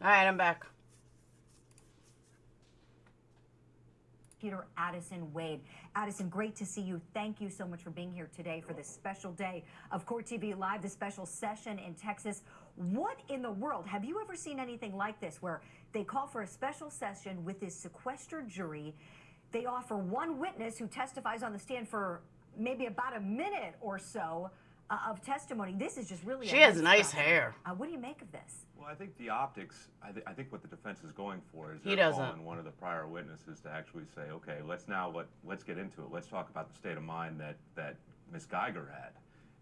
Speaker 4: All right, I'm back.
Speaker 10: Peter Addison Wade. Addison, great to see you. Thank you so much for being here today for this special day of Court TV Live, the special session in Texas. What in the world? Have you ever seen anything like this where they call for a special session with this sequestered jury? They offer one witness who testifies on the stand for maybe about a minute or so of testimony. This is just really...
Speaker 4: She has nice hair.
Speaker 10: What do you make of this?
Speaker 21: Well, I think the optics, I think what the defense is going for is
Speaker 4: He
Speaker 21: they're
Speaker 4: doesn't.
Speaker 21: calling one of the prior witnesses to actually say, okay, let's get into it. Let's talk about the state of mind that Ms. Guyger had.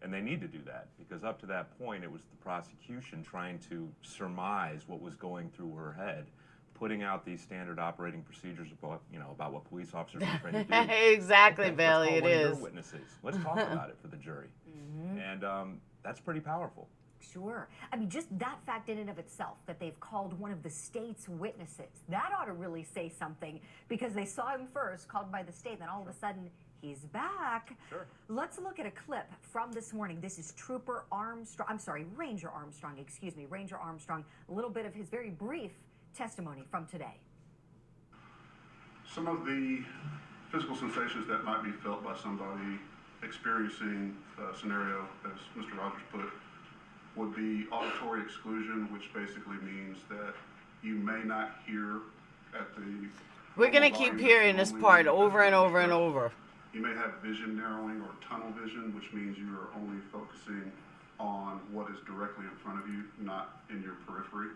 Speaker 21: And they need to do that because up to that point, it was the prosecution trying to surmise what was going through her head, putting out these standard operating procedures about, about what police officers are trained to do.
Speaker 4: Exactly,
Speaker 21: Okay,
Speaker 4: Bailey,
Speaker 21: let's call
Speaker 4: it
Speaker 21: one
Speaker 4: is.
Speaker 21: of your witnesses. Let's talk about it for the jury. And that's pretty powerful.
Speaker 10: Sure. I mean, just that fact in and of itself, that they've called one of the state's witnesses, that ought to really say something because they saw him first, called by the state, then all of a sudden He's back.
Speaker 8: Sure.
Speaker 10: Let's look at a clip from this morning. This is Trooper Armstrong, I'm sorry, Ranger Armstrong, excuse me, Ranger Armstrong. A little bit of his very brief testimony from today.
Speaker 12: Some of the physical sensations that might be felt by somebody experiencing a scenario, as Mr. Rogers put, would be auditory exclusion, which basically means that you may not hear at the...
Speaker 4: We're going to keep hearing this part over and over and over.
Speaker 12: You may have vision narrowing or tunnel vision, which means you are only focusing on what is directly in front of you, not in your periphery.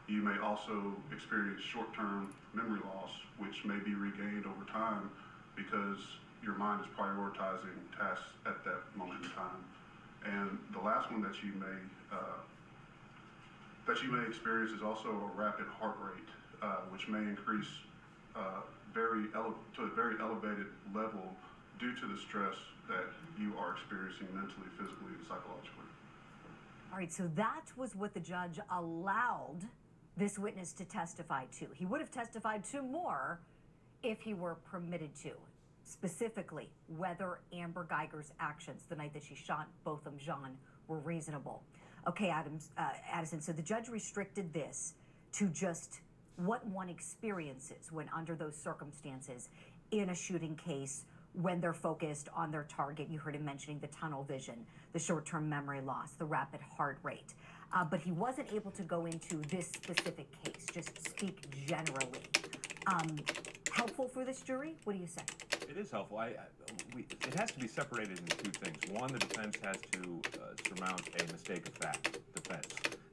Speaker 12: You may also experience short-term memory loss, which may be regained over time because your mind is prioritizing tasks at that moment in time. And the last one that you may experience is also a rapid heart rate, which may increase to a very elevated level due to the stress that you are experiencing mentally, physically, and psychologically.
Speaker 10: All right, so that was what the judge allowed this witness to testify to. He would have testified to more if he were permitted to. Specifically, whether Amber Guyger's actions the night that she shot Botham Jean were reasonable. Okay, Addison, so the judge restricted this to just what one experiences when under those circumstances in a shooting case, when they're focused on their target. You heard him mentioning the tunnel vision, the short-term memory loss, the rapid heart rate. But he wasn't able to go into this specific case, just speak generally. Helpful for this jury? What do you say?
Speaker 21: It is helpful. It has to be separated into two things. One, the defense has to surmount a mistake of fact defense,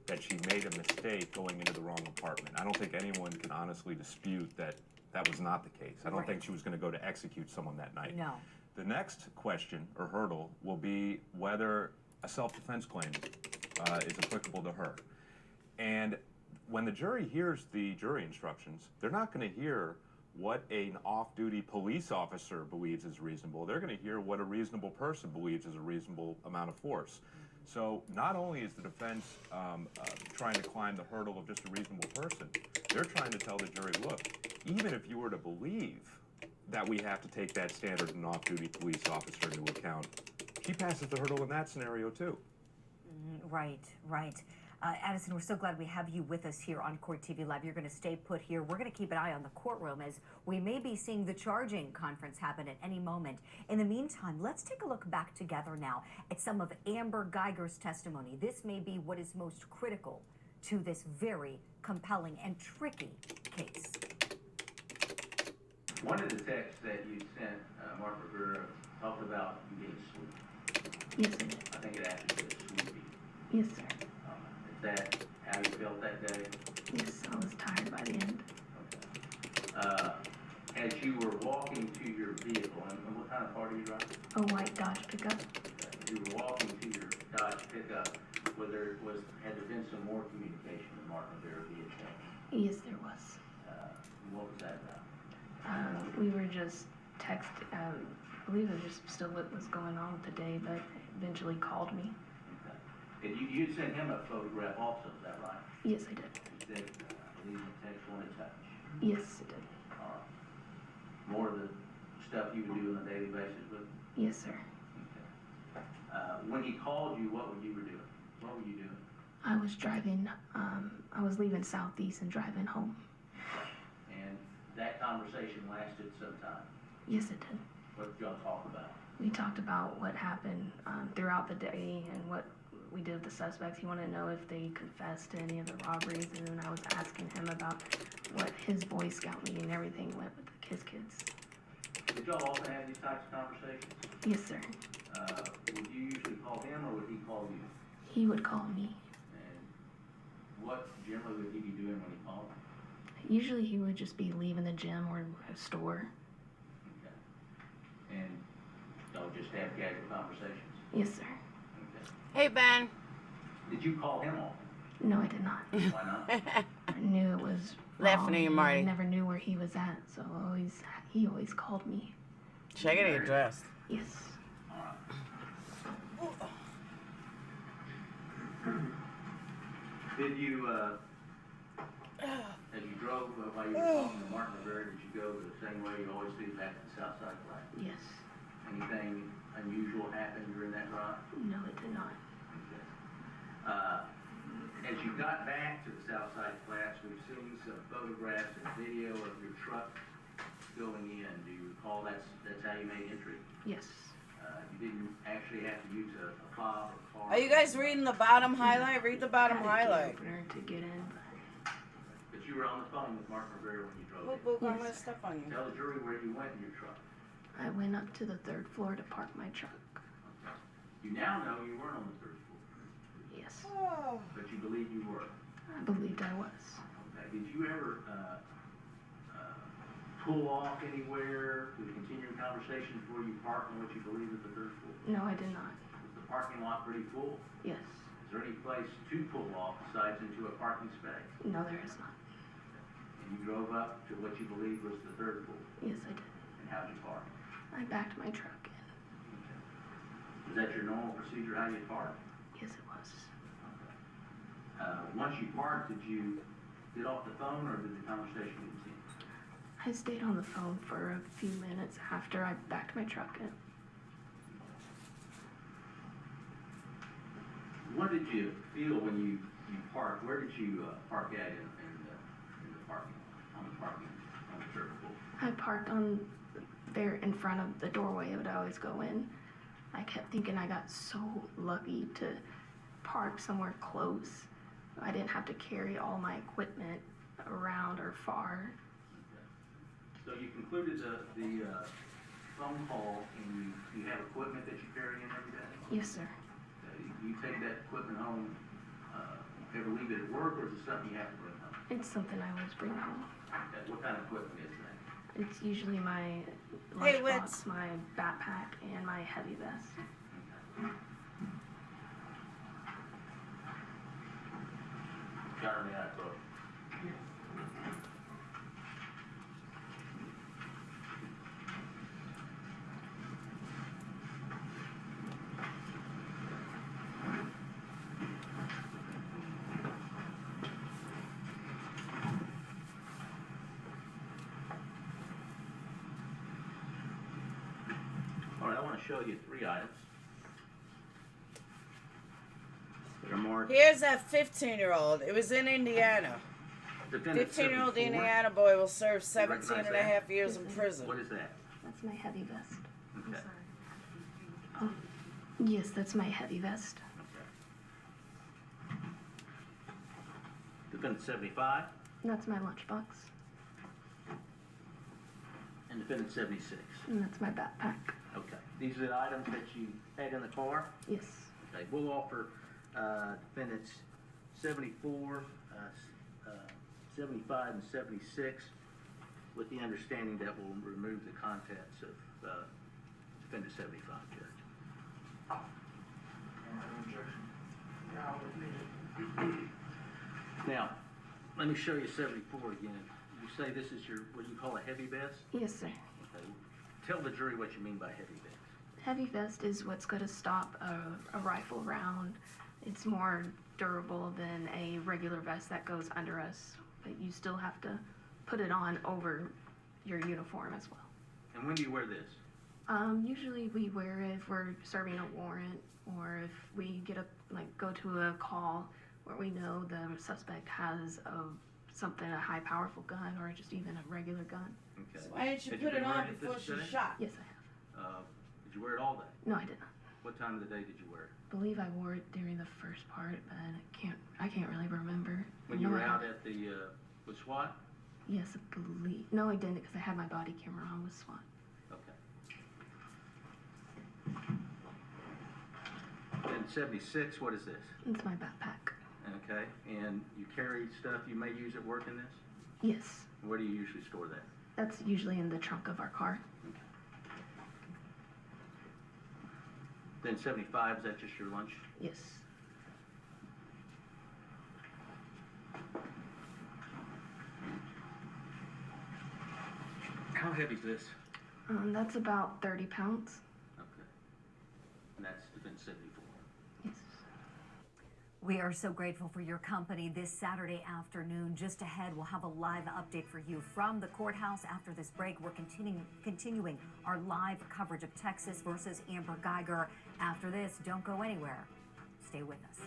Speaker 21: that she made a mistake going into the wrong apartment. I don't think anyone can honestly dispute that that was not the case. I don't think she was going to go to execute someone that night.
Speaker 10: No.
Speaker 21: The next question or hurdle will be whether a self-defense claim is applicable to her. And when the jury hears the jury instructions, they're not going to hear what an off-duty police officer believes is reasonable. They're going to hear what a reasonable person believes is a reasonable amount of force. So not only is the defense trying to climb the hurdle of just a reasonable person, they're trying to tell the jury, look, even if you were to believe that we have to take that standard of an off-duty police officer into account, she passes the hurdle in that scenario too.
Speaker 10: Right, right. Addison, we're so glad we have you with us here on Court TV Live. You're going to stay put here. We're going to keep an eye on the courtroom as we may be seeing the charging conference happen at any moment. In the meantime, let's take a look back together now at some of Amber Guyger's testimony. This may be what is most critical to this very compelling and tricky case.
Speaker 6: One of the texts that you sent, Mark Rivera, talked about you being sleepy.
Speaker 22: Yes, I did.
Speaker 6: I think it actually said sleepy.
Speaker 22: Yes, sir.
Speaker 6: Is that how you felt that day?
Speaker 22: Yes, I was tired by the end.
Speaker 6: Okay. As you were walking to your vehicle, and what kind of car do you drive?
Speaker 22: A white Dodge pickup.
Speaker 6: Okay. You were walking to your Dodge pickup. Had there been some more communication with Mark Rivera via text?
Speaker 22: Yes, there was.
Speaker 6: What was that about?
Speaker 22: We were just texting. I believe it was just still what was going on with the day, but eventually called me.
Speaker 6: Okay. And you sent him a photograph also, is that right?
Speaker 22: Yes, I did.
Speaker 6: You said, I believe the text wanted to touch.
Speaker 22: Yes, I did.
Speaker 6: All right. More of the stuff you would do on a daily basis with him?
Speaker 22: Yes, sir.
Speaker 6: Okay. When he called you, what were you doing? What were you doing?
Speaker 22: I was driving. I was leaving Southeast and driving home.
Speaker 6: And that conversation lasted some time?
Speaker 22: Yes, it did.
Speaker 6: What did y'all talk about?
Speaker 22: We talked about what happened throughout the day and what we did with the suspects. He wanted to know if they confessed to any of the robberies, and then I was asking him about what his Boy Scout meeting and everything went with his kids.
Speaker 6: Did y'all often have these types of conversations?
Speaker 22: Yes, sir.
Speaker 6: Would you usually call him or would he call you?
Speaker 22: He would call me.
Speaker 6: And what generally would he be doing when he called?
Speaker 22: Usually he would just be leaving the gym or a store.
Speaker 6: Okay. And y'all just have casual conversations?
Speaker 22: Yes, sir.
Speaker 6: Okay.
Speaker 4: Hey, Ben.
Speaker 6: Did you call him often?
Speaker 22: No, I did not.
Speaker 6: Why not?
Speaker 22: I knew it was
Speaker 4: Laughing at you, Marty.
Speaker 22: I never knew where he was at, so he always called me.
Speaker 4: Should I get your dress?
Speaker 22: Yes.
Speaker 6: All right. Did you, as you drove while you were talking to Martin Rivera, did you go the same way you always do back to the south side, right?
Speaker 22: Yes.
Speaker 6: Anything unusual happened during that ride?
Speaker 22: No, it did not.
Speaker 6: As you got back to the Southside Flats, we've seen some photographs and video of your truck going in. Do you recall that's how you made entry?
Speaker 22: Yes.
Speaker 6: You didn't actually have to use a fob or car.
Speaker 4: Are you guys reading the bottom highlight? Read the bottom highlight.
Speaker 22: To get in.
Speaker 6: But you were on the phone with Mark Rivera when you drove
Speaker 4: Look,
Speaker 6: in.
Speaker 4: look, I'm gonna step on you.
Speaker 6: Tell the jury where you went in your truck.
Speaker 22: I went up to the 3rd floor to park my truck.
Speaker 6: You now know you weren't on the 3rd floor.
Speaker 22: Yes.
Speaker 4: Oh.
Speaker 6: But you believe you were.
Speaker 22: I believed I was.
Speaker 6: Okay. Did you ever pull off anywhere to continue a conversation before you parked on what you believe is the 3rd floor?
Speaker 22: No, I did not.
Speaker 6: Was the parking lot pretty full?
Speaker 22: Yes.
Speaker 6: Is there any place to pull off besides into a parking space?
Speaker 22: No, there is not.
Speaker 6: And you drove up to what you believe was the 3rd floor?
Speaker 22: Yes, I did.
Speaker 6: And how'd you park?
Speaker 22: I backed my truck in.
Speaker 6: Was that your normal procedure, how you park?
Speaker 22: Yes, it was.
Speaker 6: Once you parked, did you get off the phone or did the conversation continue?
Speaker 22: I stayed on the phone for a few minutes after I backed my truck in.
Speaker 6: What did you feel when you parked? Where did you park at in the parking lot, on the 3rd floor?
Speaker 22: I parked on there in front of the doorway I would always go in. I kept thinking I got so lucky to park somewhere close. I didn't have to carry all my equipment around or far.
Speaker 6: So you concluded the phone call and you have equipment that you carry in every day?
Speaker 22: Yes, sir.
Speaker 6: You take that equipment home, ever leave it at work, or is it something you have to bring home?
Speaker 22: It's something I always bring home.
Speaker 6: Okay. What kind of equipment is that?
Speaker 22: It's usually my
Speaker 4: Hey,
Speaker 22: lunchbox, my backpack, and my heavy vest.
Speaker 6: Got me out, bro. All right, I want to show you 3 items that are marked.
Speaker 4: Here's that 15-year-old. It was in Indiana. 15-year-old Indiana boy will serve 17 and a half years in prison.
Speaker 6: What is that?
Speaker 22: That's my heavy vest.
Speaker 6: Okay.
Speaker 22: Oh, yes, that's my heavy vest.
Speaker 6: Defendant 75
Speaker 22: That's my lunchbox.
Speaker 6: and defendant 76.
Speaker 22: And that's my backpack.
Speaker 6: Okay. These are the items that you had in the car?
Speaker 22: Yes.
Speaker 6: Okay. We'll offer defendants 74, 75, and 76 with the understanding that we'll remove the contents of defendant 75, Judge. Now, let me show you 74 again. You say this is your, what you call a heavy vest?
Speaker 22: Yes, sir.
Speaker 6: Okay. Tell the jury what you mean by heavy vest.
Speaker 22: Heavy vest is what's going to stop a rifle round. It's more durable than a regular vest that goes under us, but you still have to put it on over your uniform as well.
Speaker 6: And when do you wear this?
Speaker 22: Usually we wear it if we're serving a warrant or if we get go to a call where we know the suspect has a high powerful gun or just even a regular gun.
Speaker 6: Okay.
Speaker 4: So why didn't you
Speaker 6: Had
Speaker 4: put
Speaker 6: been
Speaker 4: it on
Speaker 6: wearing
Speaker 4: before
Speaker 6: this
Speaker 4: she
Speaker 6: today?
Speaker 4: shot?
Speaker 22: Yes, I have.
Speaker 6: Did you wear it all day?
Speaker 22: No, I did not.
Speaker 6: What time of the day did you wear it?
Speaker 22: I believe I wore it during the first part, but I can't really remember.
Speaker 6: When
Speaker 22: I
Speaker 6: you
Speaker 22: know
Speaker 6: were
Speaker 22: I
Speaker 6: out
Speaker 22: had-
Speaker 6: at the, with SWAT?
Speaker 22: Yes, I believe. No, I didn't because I had my body camera on with SWAT.
Speaker 6: Okay. And 76, what is this?
Speaker 22: It's my backpack.
Speaker 6: Okay, and you carry stuff you may use at work in this?
Speaker 22: Yes,
Speaker 6: Where do you usually store that?
Speaker 22: that's usually in the trunk of our car.
Speaker 6: Then 75, is that just your lunch?
Speaker 22: Yes.
Speaker 6: How heavy is this?
Speaker 22: That's about 30 pounds.
Speaker 6: Okay. And that's been 74.
Speaker 22: Yes.
Speaker 10: We are so grateful for your company this Saturday afternoon. Just ahead, we'll have a live update for you from the courthouse. After this break, we're continuing our live coverage of Texas versus Amber Guyger. After this, don't go anywhere. Stay with us.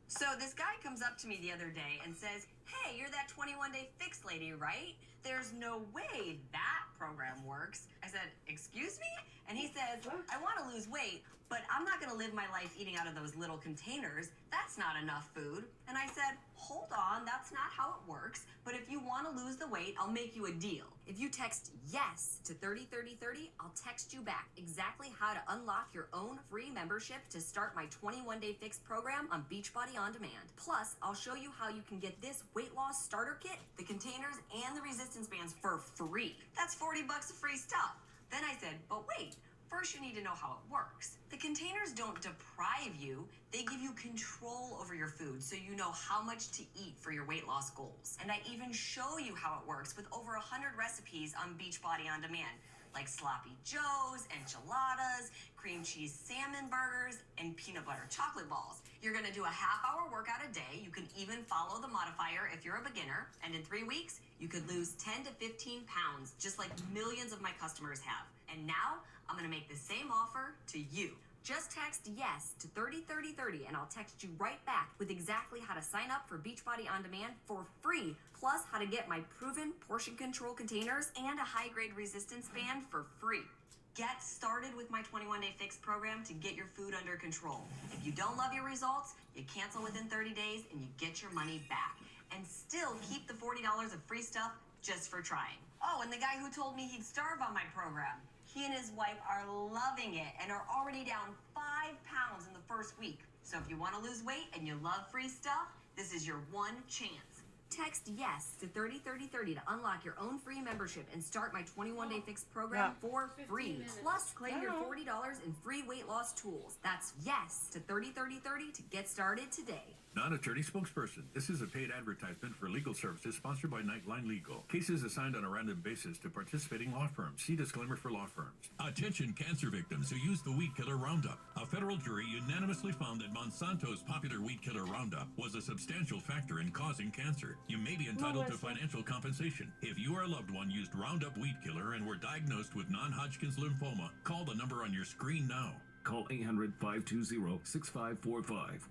Speaker 3: So this guy comes up to me the other day and says, "Hey, you're that 21-day fix lady, right? There's no way that program works." I said, "Excuse me?" And he says, "I want to lose weight, but I'm not going to live my life eating out of those little containers. That's not enough food." And I said, "Hold on, that's not how it works. But if you want to lose the weight, I'll make you a deal. If you text yes to 303030, I'll text you back exactly how to unlock your own free membership to start my 21-day fix program on Beachbody On Demand. Plus, I'll show you how you can get this weight loss starter kit, the containers, and the resistance bands for free. That's $40 of free stuff." Then I said, "But wait, first you need to know how it works. The containers don't deprive you, they give you control over your food so you know how much to eat for your weight loss goals. And I even show you how it works with over 100 recipes on Beachbody On Demand, like sloppy joes, enchiladas, cream cheese salmon burgers, and peanut butter chocolate balls. You're gonna do a half-hour workout a day. You can even follow the modifier if you're a beginner. And in 3 weeks, you could lose 10 to 15 pounds, just like millions of my customers have. And now, I'm gonna make the same offer to you. Just text yes to 303030 and I'll text you right back with exactly how to sign up for Beachbody On Demand for free, plus how to get my proven portion control containers and a high-grade resistance band for free. Get started with my 21-day fix program to get your food under control. If you don't love your results, you cancel within 30 days and you get your money back. And still keep the $40 of free stuff just for trying. Oh, and the guy who told me he'd starve on my program, he and his wife are loving it and are already down 5 pounds in the first week. So if you want to lose weight and you love free stuff, this is your one chance. Text yes to 303030 to unlock your own free membership and start my 21-day fix program for free. Plus, claim your $40 in free weight loss tools. That's yes to 303030 to get started today.
Speaker 5: Non-attorney spokesperson. This is a paid advertisement for legal services sponsored by Nightline Legal. Cases assigned on a random basis to participating law firms. See disclaimer for law firms. Attention cancer victims who use the weed killer Roundup. A federal jury unanimously found that Monsanto's popular weed killer Roundup was a substantial factor in causing cancer. You may be entitled to financial compensation. If you or a loved one used Roundup weed killer and were diagnosed with non-Hodgkin's lymphoma, call the number on your screen now.
Speaker 19: Call 800-520-6545.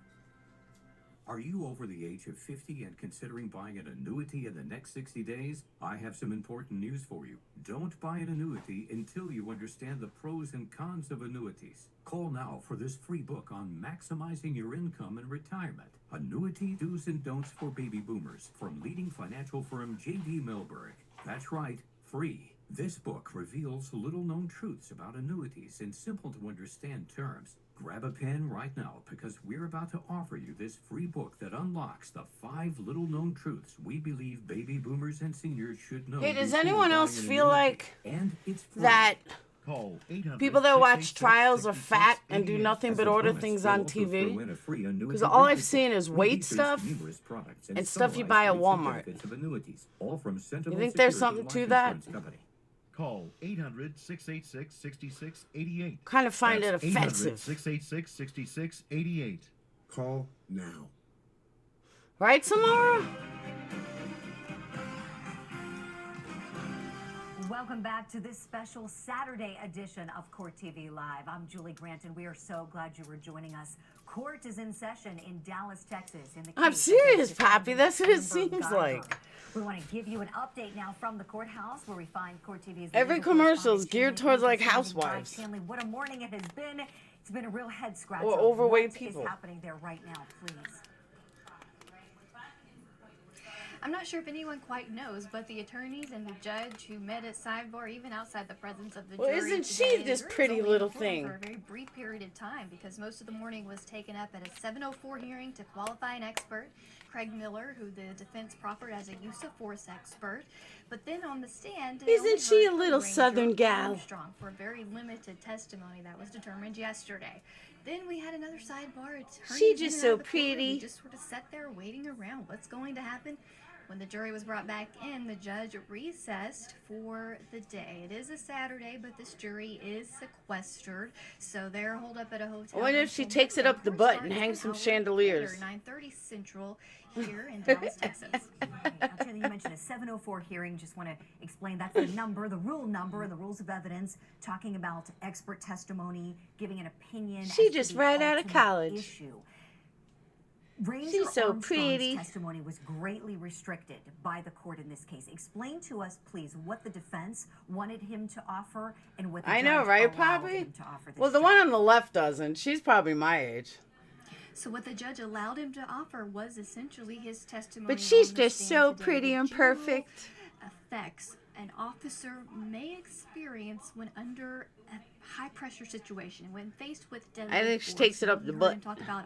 Speaker 19: Are you over the age of 50 and considering buying an annuity in the next 60 days? I have some important news for you. Don't buy an annuity until you understand the pros and cons of annuities. Call now for this free book on maximizing your income in retirement. Annuity Do's and Don'ts for Baby Boomers from leading financial firm J.D. Milberg. That's right, free. This book reveals little-known truths about annuities in simple-to-understand terms. Grab a pen right now because we're about to offer you this free book that unlocks the 5 little-known truths we believe baby boomers and seniors should know.
Speaker 4: Hey, does
Speaker 19: before
Speaker 4: anyone
Speaker 19: buying
Speaker 4: else
Speaker 19: an
Speaker 4: feel
Speaker 19: annuity.
Speaker 4: like
Speaker 19: And it's free.
Speaker 4: that
Speaker 8: Call 800
Speaker 4: people that watch
Speaker 19: 686
Speaker 4: trials are fat and do
Speaker 19: 6688.
Speaker 4: nothing
Speaker 19: As
Speaker 4: but
Speaker 19: a
Speaker 4: order
Speaker 19: bonus,
Speaker 4: things
Speaker 19: we'll
Speaker 4: on
Speaker 19: also throw
Speaker 4: TV?
Speaker 19: in a free annuity
Speaker 4: Because all I've
Speaker 19: record
Speaker 4: seen
Speaker 19: book,
Speaker 4: is
Speaker 19: which
Speaker 4: weight
Speaker 19: features
Speaker 4: stuff
Speaker 19: numerous products
Speaker 4: and stuff you
Speaker 19: summarized
Speaker 4: buy at
Speaker 19: rates and
Speaker 4: Walmart.
Speaker 19: benefits of annuities, all from Sentinel
Speaker 4: You think there's
Speaker 19: Security
Speaker 4: something to
Speaker 19: Life
Speaker 4: that?
Speaker 19: Insurance Company.
Speaker 8: Call 800-686-6688.
Speaker 4: Kind of find
Speaker 8: That's
Speaker 4: it offensive.
Speaker 8: 800-686-6688. Call now.
Speaker 4: Right, Samara?
Speaker 10: Welcome back to this special Saturday edition of Court TV Live. I'm Julie Grant, and we are so glad you were joining us. Court is in session in Dallas, Texas. In the
Speaker 4: I'm
Speaker 10: case
Speaker 4: serious,
Speaker 10: against
Speaker 4: Pappy. That's what it
Speaker 10: Amber
Speaker 4: seems
Speaker 10: Guyger.
Speaker 4: like.
Speaker 10: We want to give you an update now from the courthouse where we find Court TV's
Speaker 4: Every
Speaker 10: legal
Speaker 4: commercial is
Speaker 10: correspondent,
Speaker 4: geared
Speaker 10: Stanley
Speaker 4: towards like
Speaker 10: Cooper, standing by.
Speaker 4: housewives
Speaker 10: Stanley, what a morning it has been. It's been a real head scratcher.
Speaker 4: or overweight
Speaker 10: What
Speaker 4: people.
Speaker 10: is happening there right now, please?
Speaker 23: I'm not sure if anyone quite knows, but the attorneys and the judge who met at sidebar, even outside the presence of the
Speaker 4: Well,
Speaker 23: jury
Speaker 4: isn't she
Speaker 23: today,
Speaker 4: this
Speaker 23: the jury's
Speaker 4: pretty
Speaker 23: only
Speaker 4: little
Speaker 23: in court
Speaker 4: thing?
Speaker 23: for a very brief period of time because most of the morning was taken up at a 7:04 hearing to qualify an expert, Craig Miller, who the defense proffered as a use of force expert. But then on the stand, they only
Speaker 4: Isn't she a
Speaker 23: heard
Speaker 4: little
Speaker 23: Ranger
Speaker 4: Southern gal?
Speaker 23: Armstrong for a very limited testimony that was determined yesterday. Then we had another sidebar.
Speaker 4: She
Speaker 23: attorneys in
Speaker 4: just
Speaker 23: and
Speaker 4: so
Speaker 23: out of the courtroom. We
Speaker 4: pretty.
Speaker 23: just sort of sat there waiting around. What's going to happen? When the jury was brought back in, the judge recessed for the day. It is a Saturday, but this jury is sequestered, so they're holed up at a hotel.
Speaker 4: I wonder if she takes it up the butt and hangs some chandeliers.
Speaker 23: 9:30 Central here in Dallas, Texas.
Speaker 10: I'll tell you, you mentioned a 704 hearing. Just want to explain that's the number, the rule number, and the rules of evidence, talking about expert testimony, giving an opinion.
Speaker 4: She just right out of college.
Speaker 10: Issue. Ranger
Speaker 4: She's so
Speaker 10: Armstrong's
Speaker 4: pretty.
Speaker 10: testimony was greatly restricted by the court in this case. Explain to us, please, what the defense wanted him to offer and what the
Speaker 4: I know,
Speaker 10: judge
Speaker 4: right,
Speaker 10: allowed
Speaker 4: Poppy?
Speaker 10: him to offer this
Speaker 4: Well, the one on the left doesn't. She's probably my age.
Speaker 23: So what the judge allowed him to offer was essentially his testimony.
Speaker 4: But she's
Speaker 23: on the
Speaker 4: just
Speaker 23: stand
Speaker 4: so
Speaker 23: today.
Speaker 4: pretty
Speaker 23: The
Speaker 4: and
Speaker 23: general
Speaker 4: perfect.
Speaker 23: effects an officer may experience when under a high-pressure situation, when faced with deadly
Speaker 4: I think she
Speaker 23: force.
Speaker 4: takes it up the
Speaker 23: You heard
Speaker 4: butt.
Speaker 23: him talk about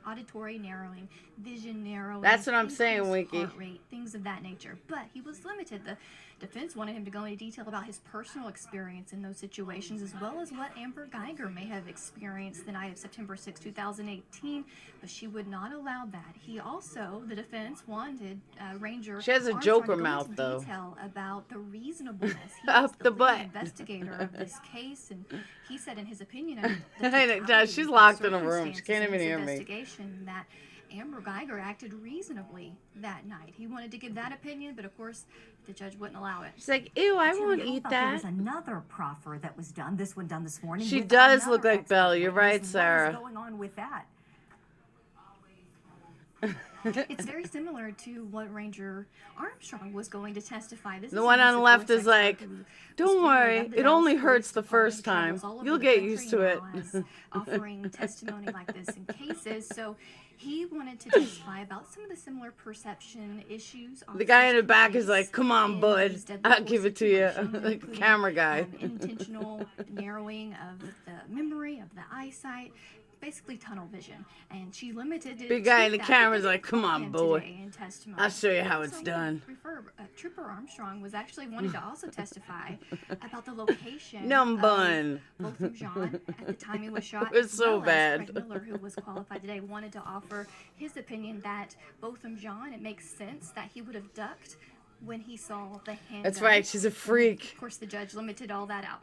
Speaker 23: auditory narrowing, vision narrowing.
Speaker 4: That's what I'm saying,
Speaker 23: increased
Speaker 4: Winky.
Speaker 23: heart rate, things of that nature. But he was limited. The defense wanted him to go into detail about his personal experience in those situations, as well as what Amber Guyger may have experienced the night of September 6, 2018, but she would not allow that. He also, the defense, wanted Ranger
Speaker 4: She has a
Speaker 23: Armstrong
Speaker 4: Joker
Speaker 23: to go
Speaker 4: mouth,
Speaker 23: into
Speaker 4: though.
Speaker 23: detail about the reasonableness. He
Speaker 4: Up
Speaker 23: was
Speaker 4: the
Speaker 23: the lead
Speaker 4: butt.
Speaker 23: investigator of this case, and he said in his opinion of
Speaker 4: I know,
Speaker 23: totality
Speaker 4: she's
Speaker 23: of
Speaker 4: locked in a room. She
Speaker 23: circumstances
Speaker 4: can't
Speaker 23: in
Speaker 4: even
Speaker 23: his
Speaker 4: hear me.
Speaker 23: investigation that Amber Guyger acted reasonably that night. He wanted to give that opinion, but of course the judge wouldn't allow it.
Speaker 4: She's like, ew, I
Speaker 10: Jimmy,
Speaker 4: won't
Speaker 10: how
Speaker 4: eat
Speaker 10: about There was
Speaker 4: that.
Speaker 10: another proffer that was done. This one done this morning.
Speaker 4: She
Speaker 10: with
Speaker 4: does
Speaker 10: another
Speaker 4: look like
Speaker 10: expert
Speaker 4: Belle. You're
Speaker 10: witness.
Speaker 4: right,
Speaker 10: What
Speaker 4: Sarah.
Speaker 10: is going on with that?
Speaker 23: It's very similar to what Ranger Armstrong was going to testify. This
Speaker 4: The
Speaker 23: is
Speaker 4: one
Speaker 23: a
Speaker 4: on the
Speaker 23: use of
Speaker 4: left
Speaker 23: force
Speaker 4: is like,
Speaker 23: expert who was
Speaker 4: don't
Speaker 23: formerly
Speaker 4: worry,
Speaker 23: of the
Speaker 4: it
Speaker 23: Dallas
Speaker 4: only
Speaker 23: Police
Speaker 4: hurts the
Speaker 23: Department,
Speaker 4: first time.
Speaker 23: travels all over
Speaker 4: You'll
Speaker 23: the
Speaker 4: get
Speaker 23: country
Speaker 4: used to it.
Speaker 23: now as offering testimony like this in cases. So he wanted to testify about some of the similar perception issues.
Speaker 4: The guy in the
Speaker 23: officers
Speaker 4: back is
Speaker 23: face
Speaker 4: like, come on,
Speaker 23: in
Speaker 4: bud.
Speaker 23: these deadly
Speaker 4: I'll
Speaker 23: force
Speaker 4: give it to you.
Speaker 23: situations,
Speaker 4: The
Speaker 23: including,
Speaker 4: camera guy.
Speaker 23: Intentional narrowing of the memory, of the eyesight, basically tunnel vision. And she limited it
Speaker 4: Big guy
Speaker 23: to
Speaker 4: in the
Speaker 23: that.
Speaker 4: camera's
Speaker 23: They
Speaker 4: like,
Speaker 23: didn't
Speaker 4: come
Speaker 23: call
Speaker 4: on,
Speaker 23: him
Speaker 4: boy.
Speaker 23: today in testimony.
Speaker 4: I'll show you how it's
Speaker 23: So he
Speaker 4: done.
Speaker 23: Trooper Armstrong was actually wanting to also testify about the location
Speaker 4: Num
Speaker 23: of
Speaker 4: bun.
Speaker 23: Botham Jean at the time he was shot.
Speaker 4: It was
Speaker 23: as
Speaker 4: so
Speaker 23: well as
Speaker 4: bad.
Speaker 23: Craig Miller, who was qualified today, wanted to offer his opinion that Botham Jean, it makes sense that he would have ducked when he saw the handgun.
Speaker 4: That's right, she's a freak.
Speaker 23: Of course, the judge limited all that out.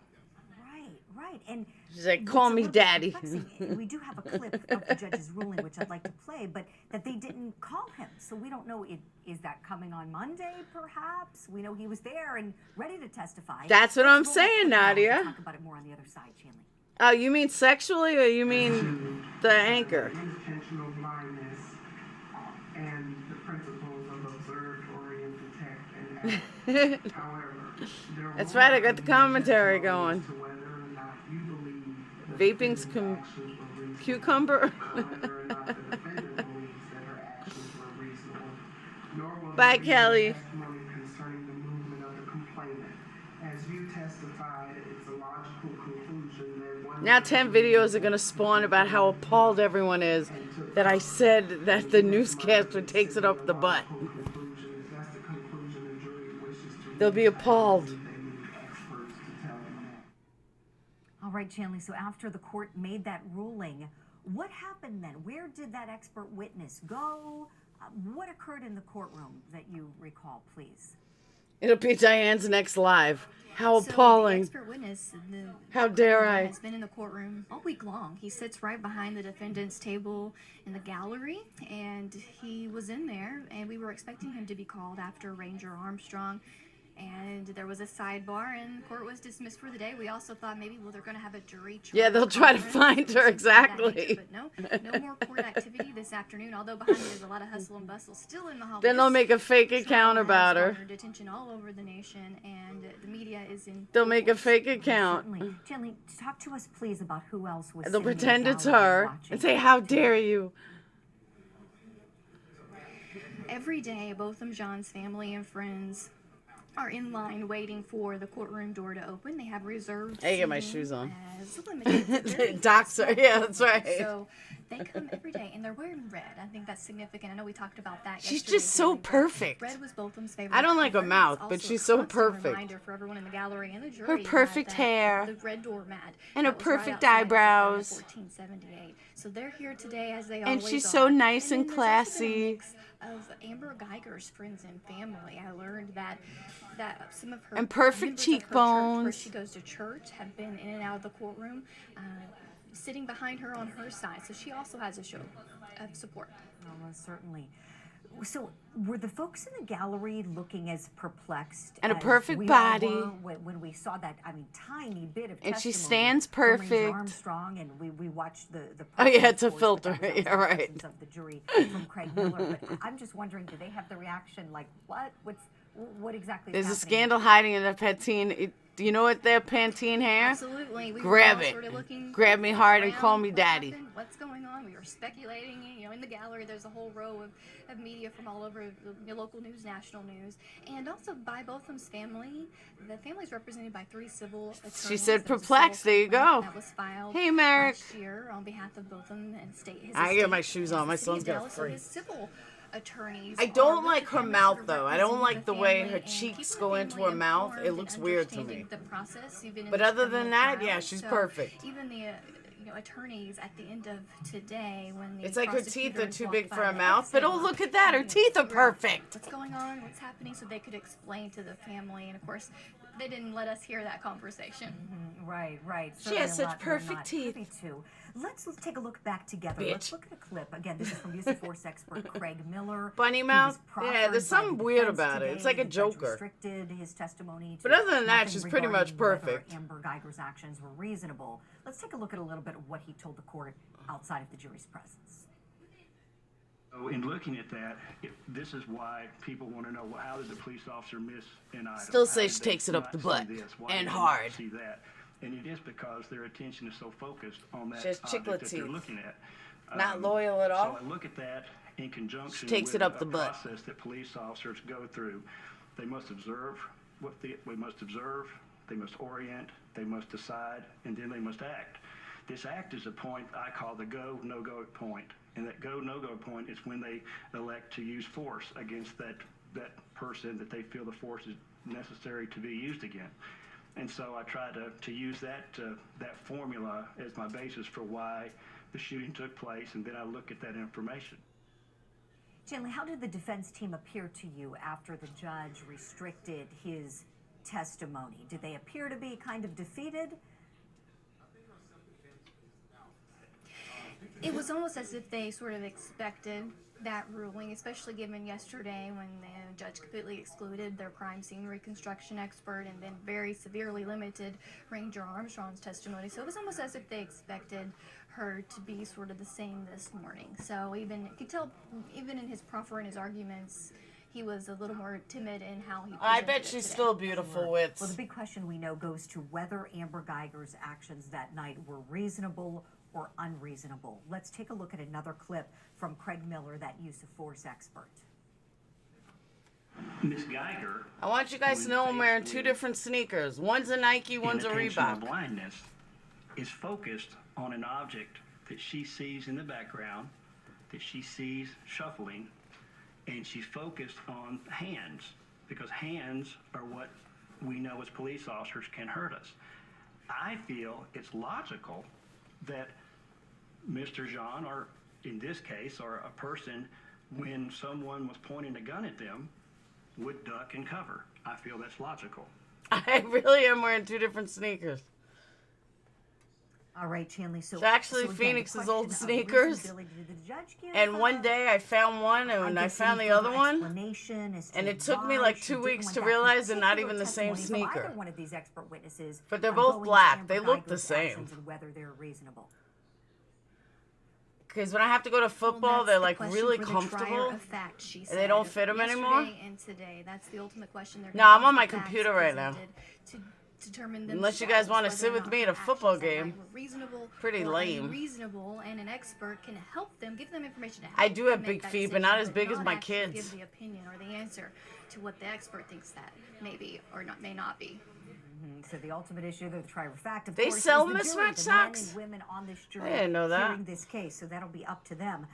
Speaker 10: Right, and
Speaker 4: She's like,
Speaker 10: what's
Speaker 4: call
Speaker 10: a
Speaker 4: me
Speaker 10: little bit
Speaker 4: daddy.
Speaker 10: perplexing, we do have a clip of the judge's ruling, which I'd like to play, but that they didn't call him. So we don't know, is that coming on Monday, perhaps? We know he was there and ready to testify.
Speaker 4: That's what I'm
Speaker 10: Let's roll that
Speaker 4: saying,
Speaker 10: clip now and
Speaker 4: Nadia.
Speaker 10: Talk about it more on the other side, Chandler.
Speaker 4: Oh, you mean sexually or you mean the anchor?
Speaker 1: Intentional blindness and the principles of observe, orient, detect, and act. However, there
Speaker 4: That's
Speaker 1: will
Speaker 4: right, I
Speaker 1: not
Speaker 4: got the
Speaker 1: be
Speaker 4: commentary
Speaker 1: testimony
Speaker 4: going.
Speaker 1: as to whether or not you believe the
Speaker 4: Vaping's
Speaker 1: defendant's actions were reasonable,
Speaker 4: cucumber.
Speaker 1: or whether or not the defendant believes that her actions were reasonable, nor will
Speaker 4: Bye,
Speaker 1: there be
Speaker 4: Kelly.
Speaker 1: testimony concerning the movement of the complainant. As you testified, it's a logical conclusion that one
Speaker 4: Now 10 videos are going to spawn about how appalled everyone is that I said that the newscaster takes it up the butt. They'll be appalled.
Speaker 10: All right, Chandler, so after the court made that ruling, what happened then? Where did that expert witness go? What occurred in the courtroom that you recall, please?
Speaker 4: It'll be Diane's next live. How
Speaker 23: So
Speaker 4: appalling.
Speaker 23: the expert witness,
Speaker 4: How dare I?
Speaker 23: has been in the courtroom all week long. He sits right behind the defendant's table in the gallery, and he was in there, and we were expecting him to be called after Ranger Armstrong. And there was a sidebar, and court was dismissed for the day. We also thought maybe, well, they're going to have a jury trial.
Speaker 4: Yeah, they'll try to
Speaker 23: conference
Speaker 4: find
Speaker 23: or
Speaker 4: her,
Speaker 23: something of that nature,
Speaker 4: exactly.
Speaker 23: But no more court activity this afternoon, although behind me there's a lot of hustle and bustle still in the hall.
Speaker 4: Then they'll make a fake
Speaker 23: This
Speaker 4: account
Speaker 23: trial
Speaker 4: about
Speaker 23: has
Speaker 4: her.
Speaker 23: garnered attention all over the nation, and the media is in.
Speaker 4: They'll make a fake account.
Speaker 10: Certainly. Chandler, talk to us, please, about who else was
Speaker 4: They'll
Speaker 10: sitting in the
Speaker 4: pretend it's
Speaker 10: gallery
Speaker 4: her
Speaker 10: watching.
Speaker 4: and say, how dare you?
Speaker 23: Every day, Botham Jean's family and friends are in line waiting for the courtroom door to open. They have reserved
Speaker 4: I get my
Speaker 23: seating
Speaker 4: shoes on.
Speaker 23: as limited. It's very
Speaker 4: Docs are,
Speaker 23: small
Speaker 4: yeah, that's
Speaker 23: courtroom.
Speaker 4: right.
Speaker 23: So They come every day, and they're wearing red. I think that's significant. I know we talked about that
Speaker 4: She's
Speaker 23: yesterday,
Speaker 4: just so
Speaker 23: Julie, but
Speaker 4: perfect.
Speaker 23: Red was Botham's favorite.
Speaker 4: I don't like her
Speaker 23: color.
Speaker 4: mouth,
Speaker 23: It's
Speaker 4: but
Speaker 23: also
Speaker 4: she's
Speaker 23: a
Speaker 4: so
Speaker 23: constant
Speaker 4: perfect.
Speaker 23: Reminder for everyone in the gallery and the jury.
Speaker 4: Her
Speaker 23: that
Speaker 4: perfect
Speaker 23: that
Speaker 4: hair.
Speaker 23: The red doormat.
Speaker 4: And her
Speaker 23: that was right
Speaker 4: perfect
Speaker 23: outside his
Speaker 4: eyebrows.
Speaker 23: apartment, 1478. So they're here today as they
Speaker 4: And
Speaker 23: always
Speaker 4: she's
Speaker 23: are.
Speaker 4: so nice
Speaker 23: And
Speaker 4: and
Speaker 23: then there's also been a
Speaker 4: classy.
Speaker 23: mix of Amber Guyger's friends and family. I learned that some of her
Speaker 4: And perfect
Speaker 23: members of her church, where
Speaker 4: cheekbones.
Speaker 23: she goes to church, have been in and out of the courtroom, sitting behind her on her side. So she also has a show of support.
Speaker 10: Oh, well, certainly. So, were the folks in the gallery looking as perplexed
Speaker 4: And a
Speaker 10: as
Speaker 4: perfect
Speaker 10: we
Speaker 4: body.
Speaker 10: all were when we saw that, I mean, tiny bit of
Speaker 4: And she
Speaker 10: testimony
Speaker 4: stands
Speaker 10: from Ranger
Speaker 4: perfect.
Speaker 10: Armstrong, and we watched the
Speaker 4: Oh, yeah,
Speaker 10: process,
Speaker 4: it's a
Speaker 10: of course,
Speaker 4: filter.
Speaker 10: but that was
Speaker 4: Yeah,
Speaker 10: also the
Speaker 4: right.
Speaker 10: presence of the jury from Craig Miller. But I'm just wondering, do they have the reaction like, what exactly is
Speaker 4: There's a
Speaker 10: happening?
Speaker 4: scandal hiding in the Pantene. Do you know what their Pantene hair?
Speaker 23: Absolutely. We
Speaker 4: Grab
Speaker 23: were all
Speaker 4: it.
Speaker 23: sort of looking
Speaker 4: Grab me hard and
Speaker 23: around
Speaker 4: call me
Speaker 23: what
Speaker 4: daddy.
Speaker 23: happened, what's going on? We were speculating. In the gallery, there's a whole row of media from all over the local news, national news, and also by Botham's family. The family is represented by 3 civil attorneys.
Speaker 4: She said
Speaker 23: There was a
Speaker 4: perplexed.
Speaker 23: civil
Speaker 4: There you
Speaker 23: complaint
Speaker 4: go.
Speaker 23: That was filed
Speaker 4: Hey, Merrick.
Speaker 23: last year on behalf of Botham and state. His
Speaker 4: I
Speaker 23: estate
Speaker 4: get my shoes
Speaker 23: and
Speaker 4: on. My
Speaker 23: the city
Speaker 4: son's
Speaker 23: of
Speaker 4: got a
Speaker 23: Dallas, so
Speaker 4: free.
Speaker 23: his civil attorneys
Speaker 4: I
Speaker 23: are
Speaker 4: don't
Speaker 23: with
Speaker 4: like
Speaker 23: the
Speaker 4: her
Speaker 23: family,
Speaker 4: mouth,
Speaker 23: sort of
Speaker 4: though. I don't
Speaker 23: representing
Speaker 4: like the way
Speaker 23: family
Speaker 4: her
Speaker 23: and
Speaker 4: cheeks
Speaker 23: keeping
Speaker 4: go
Speaker 23: the
Speaker 4: into
Speaker 23: family
Speaker 4: her mouth. It
Speaker 23: informed
Speaker 4: looks
Speaker 23: and
Speaker 4: weird to me.
Speaker 23: understanding the process, even in
Speaker 4: But
Speaker 23: this
Speaker 4: other than
Speaker 23: criminal
Speaker 4: that,
Speaker 23: trial.
Speaker 4: yeah, she's
Speaker 23: So
Speaker 4: perfect.
Speaker 23: even the attorneys at the end of today, when the
Speaker 4: It's like her teeth are
Speaker 23: prosecutors
Speaker 4: too
Speaker 23: walked
Speaker 4: big
Speaker 23: by
Speaker 4: for her
Speaker 23: the
Speaker 4: mouth.
Speaker 23: exit,
Speaker 4: But oh, look at that. Her teeth are
Speaker 23: figure out
Speaker 4: perfect.
Speaker 23: What's going on? What's happening? So they could explain to the family. And of course, they didn't let us hear that conversation.
Speaker 10: Right.
Speaker 4: She has
Speaker 10: Certainly a
Speaker 4: such
Speaker 10: lot we're
Speaker 4: perfect
Speaker 10: not
Speaker 4: teeth.
Speaker 10: privy to. Let's take a look back together.
Speaker 4: Bitch.
Speaker 10: Let's look at a clip. Again, this is from use of force expert Craig Miller.
Speaker 4: Bunny
Speaker 10: He was
Speaker 4: mouth?
Speaker 10: proffered
Speaker 4: Yeah, there's
Speaker 10: by
Speaker 4: something
Speaker 10: the
Speaker 4: weird
Speaker 10: defense
Speaker 4: about it.
Speaker 10: today.
Speaker 4: It's like a
Speaker 10: The judge
Speaker 4: Joker.
Speaker 10: restricted his testimony to
Speaker 4: But other than that,
Speaker 10: nothing
Speaker 4: she's pretty much
Speaker 10: regarding
Speaker 4: perfect.
Speaker 10: whether Amber Guyger's actions were reasonable. Let's take a look at a little bit of what he told the court outside of the jury's presence.
Speaker 18: So in looking at that, this is why people want to know, well, how did the police officer miss an item?
Speaker 4: Still
Speaker 18: How
Speaker 4: says
Speaker 18: did
Speaker 4: she
Speaker 18: they
Speaker 4: takes it up
Speaker 18: not
Speaker 4: the
Speaker 18: see
Speaker 4: butt.
Speaker 18: this? Why
Speaker 4: And
Speaker 18: did they
Speaker 4: hard.
Speaker 18: not see that? And it is because their attention is so focused on that
Speaker 4: She has
Speaker 18: object
Speaker 4: chiclet
Speaker 18: that they're
Speaker 4: teeth.
Speaker 18: looking at.
Speaker 4: Not loyal at all.
Speaker 18: So I look at that in conjunction
Speaker 4: She takes
Speaker 18: with
Speaker 4: it up
Speaker 18: a
Speaker 4: the butt.
Speaker 18: process that police officers go through. They must observe we must observe, they must orient, they must decide, and then they must act. This act is a point I call the go, no-go point. And that go, no-go point is when they elect to use force against that person that they feel the force is necessary to be used against. And so I try to use that formula as my basis for why the shooting took place, and then I look at that information.
Speaker 10: Janley, how did the defense team appear to you after the judge restricted his testimony? Did they appear to be kind of defeated?
Speaker 23: It was almost as if they sort of expected that ruling, especially given yesterday when the judge completely excluded their crime scene reconstruction expert and then very severely limited Ranger Armstrong's testimony. So it was almost as if they expected her to be sort of the same this morning. So even, you could tell, even in his proffer and his arguments, he was a little more timid in how he presented
Speaker 4: I bet
Speaker 23: it
Speaker 4: she's
Speaker 23: today.
Speaker 4: still beautiful with.
Speaker 10: Well, the big question we know goes to whether Amber Guyger's actions that night were reasonable or unreasonable. Let's take a look at another clip from Craig Miller, that use of force expert.
Speaker 18: Ms. Guyger,
Speaker 4: I want you guys to know I'm wearing 2 different sneakers. One's a Nike, one's a
Speaker 18: inattentional
Speaker 4: Reebok.
Speaker 18: blindness, is focused on an object that she sees in the background, that she sees shuffling, and she's focused on hands, because hands are what we know as police officers can hurt us. I feel it's logical that Mr. Jean, or in this case, or a person, when someone was pointing a gun at them, would duck and cover. I feel that's logical.
Speaker 4: I really am wearing 2 different sneakers.
Speaker 10: All right, Chanley. So
Speaker 4: It's actually
Speaker 10: again, the
Speaker 4: Phoenix's old
Speaker 10: question of
Speaker 4: sneakers.
Speaker 10: reasonability, did the judge give,
Speaker 4: And one day I found one and I
Speaker 10: guess
Speaker 4: found
Speaker 10: any
Speaker 4: the other
Speaker 10: further
Speaker 4: one.
Speaker 10: explanation as to
Speaker 4: And it took me
Speaker 10: why
Speaker 4: like
Speaker 10: she
Speaker 4: 2
Speaker 10: didn't
Speaker 4: weeks
Speaker 10: want
Speaker 4: to
Speaker 10: that
Speaker 4: realize they're not
Speaker 10: particular
Speaker 4: even the same
Speaker 10: testimony from
Speaker 4: sneaker.
Speaker 10: either one of these expert witnesses,
Speaker 4: But they're
Speaker 10: going
Speaker 4: both
Speaker 10: to
Speaker 4: black.
Speaker 10: Amber
Speaker 4: They look the
Speaker 10: Guyger's
Speaker 4: same.
Speaker 10: actions and whether they're reasonable.
Speaker 4: Because when I have to go to football, they're like really
Speaker 23: For the
Speaker 4: comfortable.
Speaker 23: trier of fact, she
Speaker 4: And
Speaker 23: said,
Speaker 4: they don't fit them
Speaker 23: yesterday
Speaker 4: anymore.
Speaker 23: and today. That's the ultimate question. They're
Speaker 4: No,
Speaker 23: gonna
Speaker 4: I'm
Speaker 23: use
Speaker 4: on
Speaker 23: the
Speaker 4: my
Speaker 23: facts
Speaker 4: computer right now.
Speaker 23: presented to determine
Speaker 4: Unless you guys
Speaker 23: themselves
Speaker 4: want to
Speaker 23: whether
Speaker 4: sit
Speaker 23: or
Speaker 4: with
Speaker 23: not
Speaker 4: me at
Speaker 23: her
Speaker 4: a football
Speaker 23: actions that night
Speaker 4: game.
Speaker 23: were reasonable
Speaker 4: Pretty
Speaker 23: or
Speaker 4: lame.
Speaker 23: unreasonable, and an expert can help them, give them information to help
Speaker 4: I do have
Speaker 23: them
Speaker 4: big
Speaker 23: make that
Speaker 4: feet, but not
Speaker 23: decision,
Speaker 4: as big as my
Speaker 23: actually
Speaker 4: kids.
Speaker 23: Give the opinion or the answer to what the expert thinks that may be or not may not be.
Speaker 10: So the ultimate issue, the trier of fact, of
Speaker 4: They
Speaker 10: course,
Speaker 4: sell
Speaker 10: is the jury,
Speaker 4: mismatched
Speaker 10: the men
Speaker 4: socks?
Speaker 10: and women on this
Speaker 4: I
Speaker 10: jury
Speaker 4: didn't know that.
Speaker 10: hearing this case. So that'll be up to them.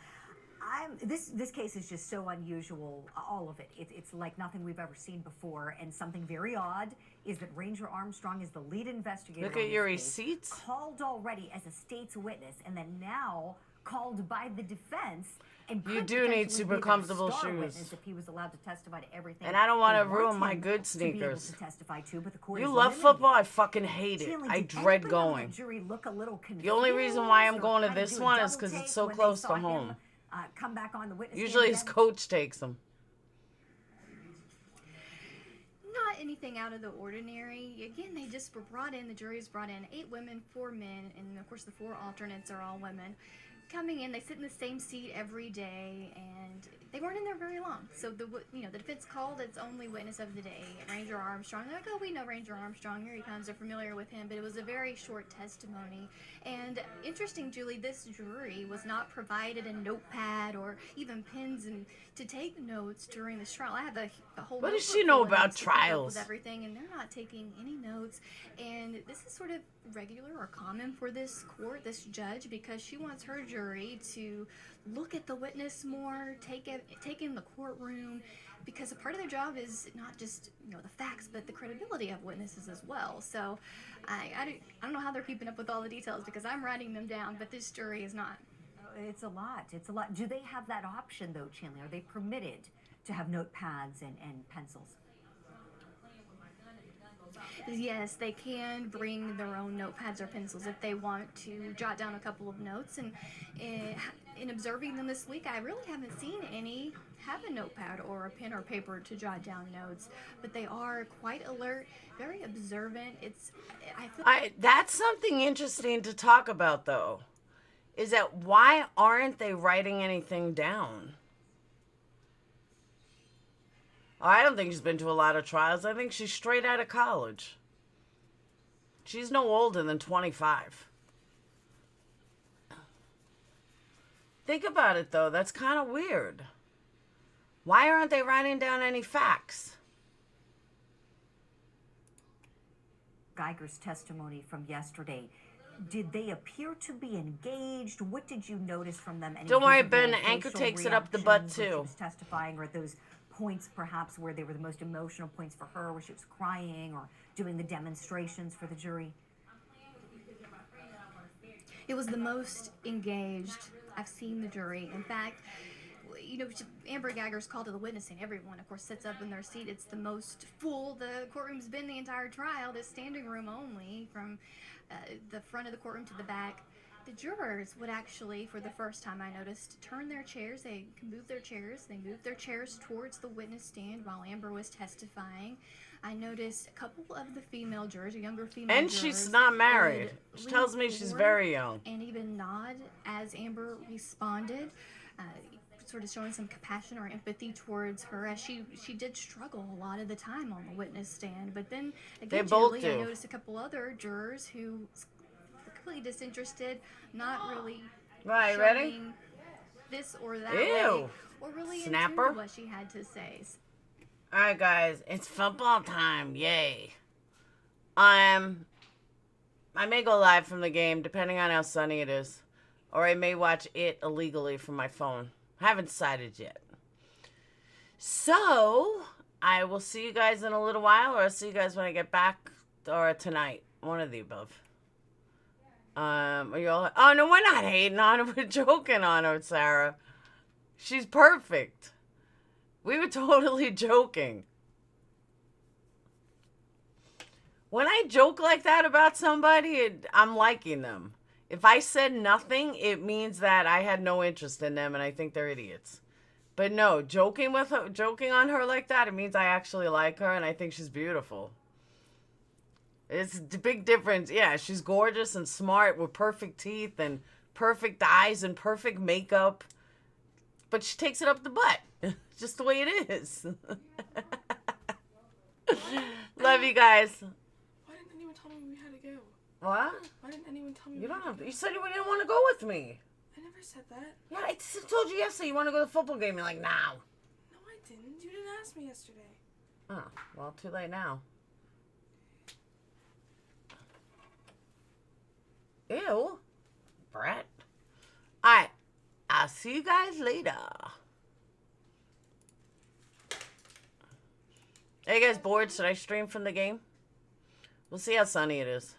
Speaker 10: This case is just so unusual, all of it. It's like nothing we've ever seen before, and something very odd is that Ranger Armstrong is the lead investigator.
Speaker 4: Look
Speaker 10: on
Speaker 4: at
Speaker 10: this
Speaker 4: your
Speaker 10: case,
Speaker 4: receipts.
Speaker 10: called already as a state's witness, and then now called by the defense. And
Speaker 4: You
Speaker 10: could
Speaker 4: do need
Speaker 10: potentially
Speaker 4: super
Speaker 10: be their
Speaker 4: comfortable
Speaker 10: star
Speaker 4: shoes.
Speaker 10: witness if he was allowed to testify to everything.
Speaker 4: And I don't want
Speaker 10: they
Speaker 4: to ruin
Speaker 10: want
Speaker 4: my
Speaker 10: him
Speaker 4: good
Speaker 10: to be able
Speaker 4: sneakers.
Speaker 10: to testify to, but the court
Speaker 4: You
Speaker 10: is
Speaker 4: love
Speaker 10: limiting
Speaker 4: football?
Speaker 10: it.
Speaker 4: I fucking hate it.
Speaker 10: Chandler,
Speaker 4: I
Speaker 10: did
Speaker 4: dread
Speaker 10: anybody on
Speaker 4: going.
Speaker 10: the jury look a little
Speaker 4: The only reason why I'm
Speaker 10: confused
Speaker 4: going to
Speaker 10: or kinda
Speaker 4: this
Speaker 10: do a
Speaker 4: one is
Speaker 10: double
Speaker 4: because
Speaker 10: take
Speaker 4: it's so
Speaker 10: when they
Speaker 4: close
Speaker 10: saw
Speaker 4: to
Speaker 10: him,
Speaker 4: home.
Speaker 10: Come back on the witness stand
Speaker 4: Usually his
Speaker 10: again?
Speaker 4: coach takes him.
Speaker 23: Not anything out of the ordinary. Again, they just were brought in, the jury was brought in, 8 women, 4 men, and of course the 4 alternates are all women. Coming in, they sit in the same seat every day, and they weren't in there very long. So the defense called its only witness of the day, Ranger Armstrong. They're like, oh, we know Ranger Armstrong. Here he comes. They're familiar with him, but it was a very short testimony. And interesting, Julie, this jury was not provided a notepad or even pens and to take notes during this trial. I have a whole.
Speaker 4: What does
Speaker 23: notebook
Speaker 4: she know
Speaker 23: full of
Speaker 4: about
Speaker 23: notes to keep up
Speaker 4: trials?
Speaker 23: with everything, and they're not taking any notes. And this is sort of regular or common for this court, this judge, because she wants her jury to look at the witness more, take in the courtroom, because a part of their job is not just the facts, but the credibility of witnesses as well. So I don't know how they're keeping up with all the details because I'm writing them down, but this jury is not.
Speaker 10: It's a lot. It's a lot. Do they have that option, though, Chandler? Are they permitted to have notepads and pencils?
Speaker 23: Yes, they can bring their own notepads or pencils if they want to jot down a couple of notes. And in observing them this week, I really haven't seen any have a notepad or a pen or paper to jot down notes. But they are quite alert, very observant.
Speaker 4: That's something interesting to talk about, though, is that why aren't they writing anything down? I don't think she's been to a lot of trials. I think she's straight out of college. She's no older than 25. Think about it, though. That's kind of weird. Why aren't they writing down any facts?
Speaker 10: Guyger's testimony from yesterday. Did they appear to be engaged? What did you notice from them? Any
Speaker 4: Don't worry,
Speaker 10: visible
Speaker 4: Ben. Anchor
Speaker 10: facial
Speaker 4: takes it up the butt,
Speaker 10: reactions when she
Speaker 4: too.
Speaker 10: was testifying, or those points perhaps where they were the most emotional points for her, where she was crying or doing the demonstrations for the jury?
Speaker 23: It was the most engaged I've seen the jury. In fact, Amber Guyger's called to the witness stand. Everyone, of course, sits up in their seat. It's the most full the courtroom's been the entire trial. This standing room only, from the front of the courtroom to the back. The jurors would actually, for the first time I noticed, turn their chairs. They move their chairs. They moved their chairs towards the witness stand while Amber was testifying. I noticed a couple of the female jurors, a younger female
Speaker 4: And
Speaker 23: jurors,
Speaker 4: she's not married.
Speaker 23: would
Speaker 4: She tells me
Speaker 23: lean
Speaker 4: she's
Speaker 23: forward
Speaker 4: very young.
Speaker 23: and even nod as Amber responded, sort of showing some compassion or empathy towards her, as she did struggle a lot of the time on the witness stand. But then again,
Speaker 4: They both
Speaker 23: Julie, I
Speaker 4: do.
Speaker 23: noticed a couple other jurors who were completely disinterested, not really
Speaker 4: Right, ready?
Speaker 23: showing this or that
Speaker 4: Ew.
Speaker 23: way, or really
Speaker 4: Snapper.
Speaker 23: into what she had to say.
Speaker 4: Alright, guys. It's football time. Yay. I may go live from the game, depending on how sunny it is. Or I may watch it illegally from my phone. Haven't decided yet. So, I will see you guys in a little while, or I'll see you guys when I get back, or tonight. One of the above. Are you all... Oh, no, we're not hating on her. We're joking on her, Sarah. She's perfect. We were totally joking. When I joke like that about somebody, I'm liking them. If I said nothing, it means that I had no interest in them and I think they're idiots. But no, joking on her like that, it means I actually like her and I think she's beautiful. It's the big difference. Yeah, she's gorgeous and smart with perfect teeth and perfect eyes and perfect makeup. But she takes it up the butt. Just the way it is. Love you guys.
Speaker 2: Why didn't anyone tell me we had to go?
Speaker 4: What?
Speaker 2: Why didn't anyone tell me?
Speaker 4: You don't have to. You said you didn't want to go with me.
Speaker 2: I never said that.
Speaker 4: Yeah, I told you yesterday you want to go to the football game. You're like, no.
Speaker 2: No, I didn't. You didn't ask me yesterday.
Speaker 4: Oh, well, too late now. Ew. Brat. Alright. I'll see you guys later. Are you guys bored? Should I stream from the game? We'll see how sunny it is.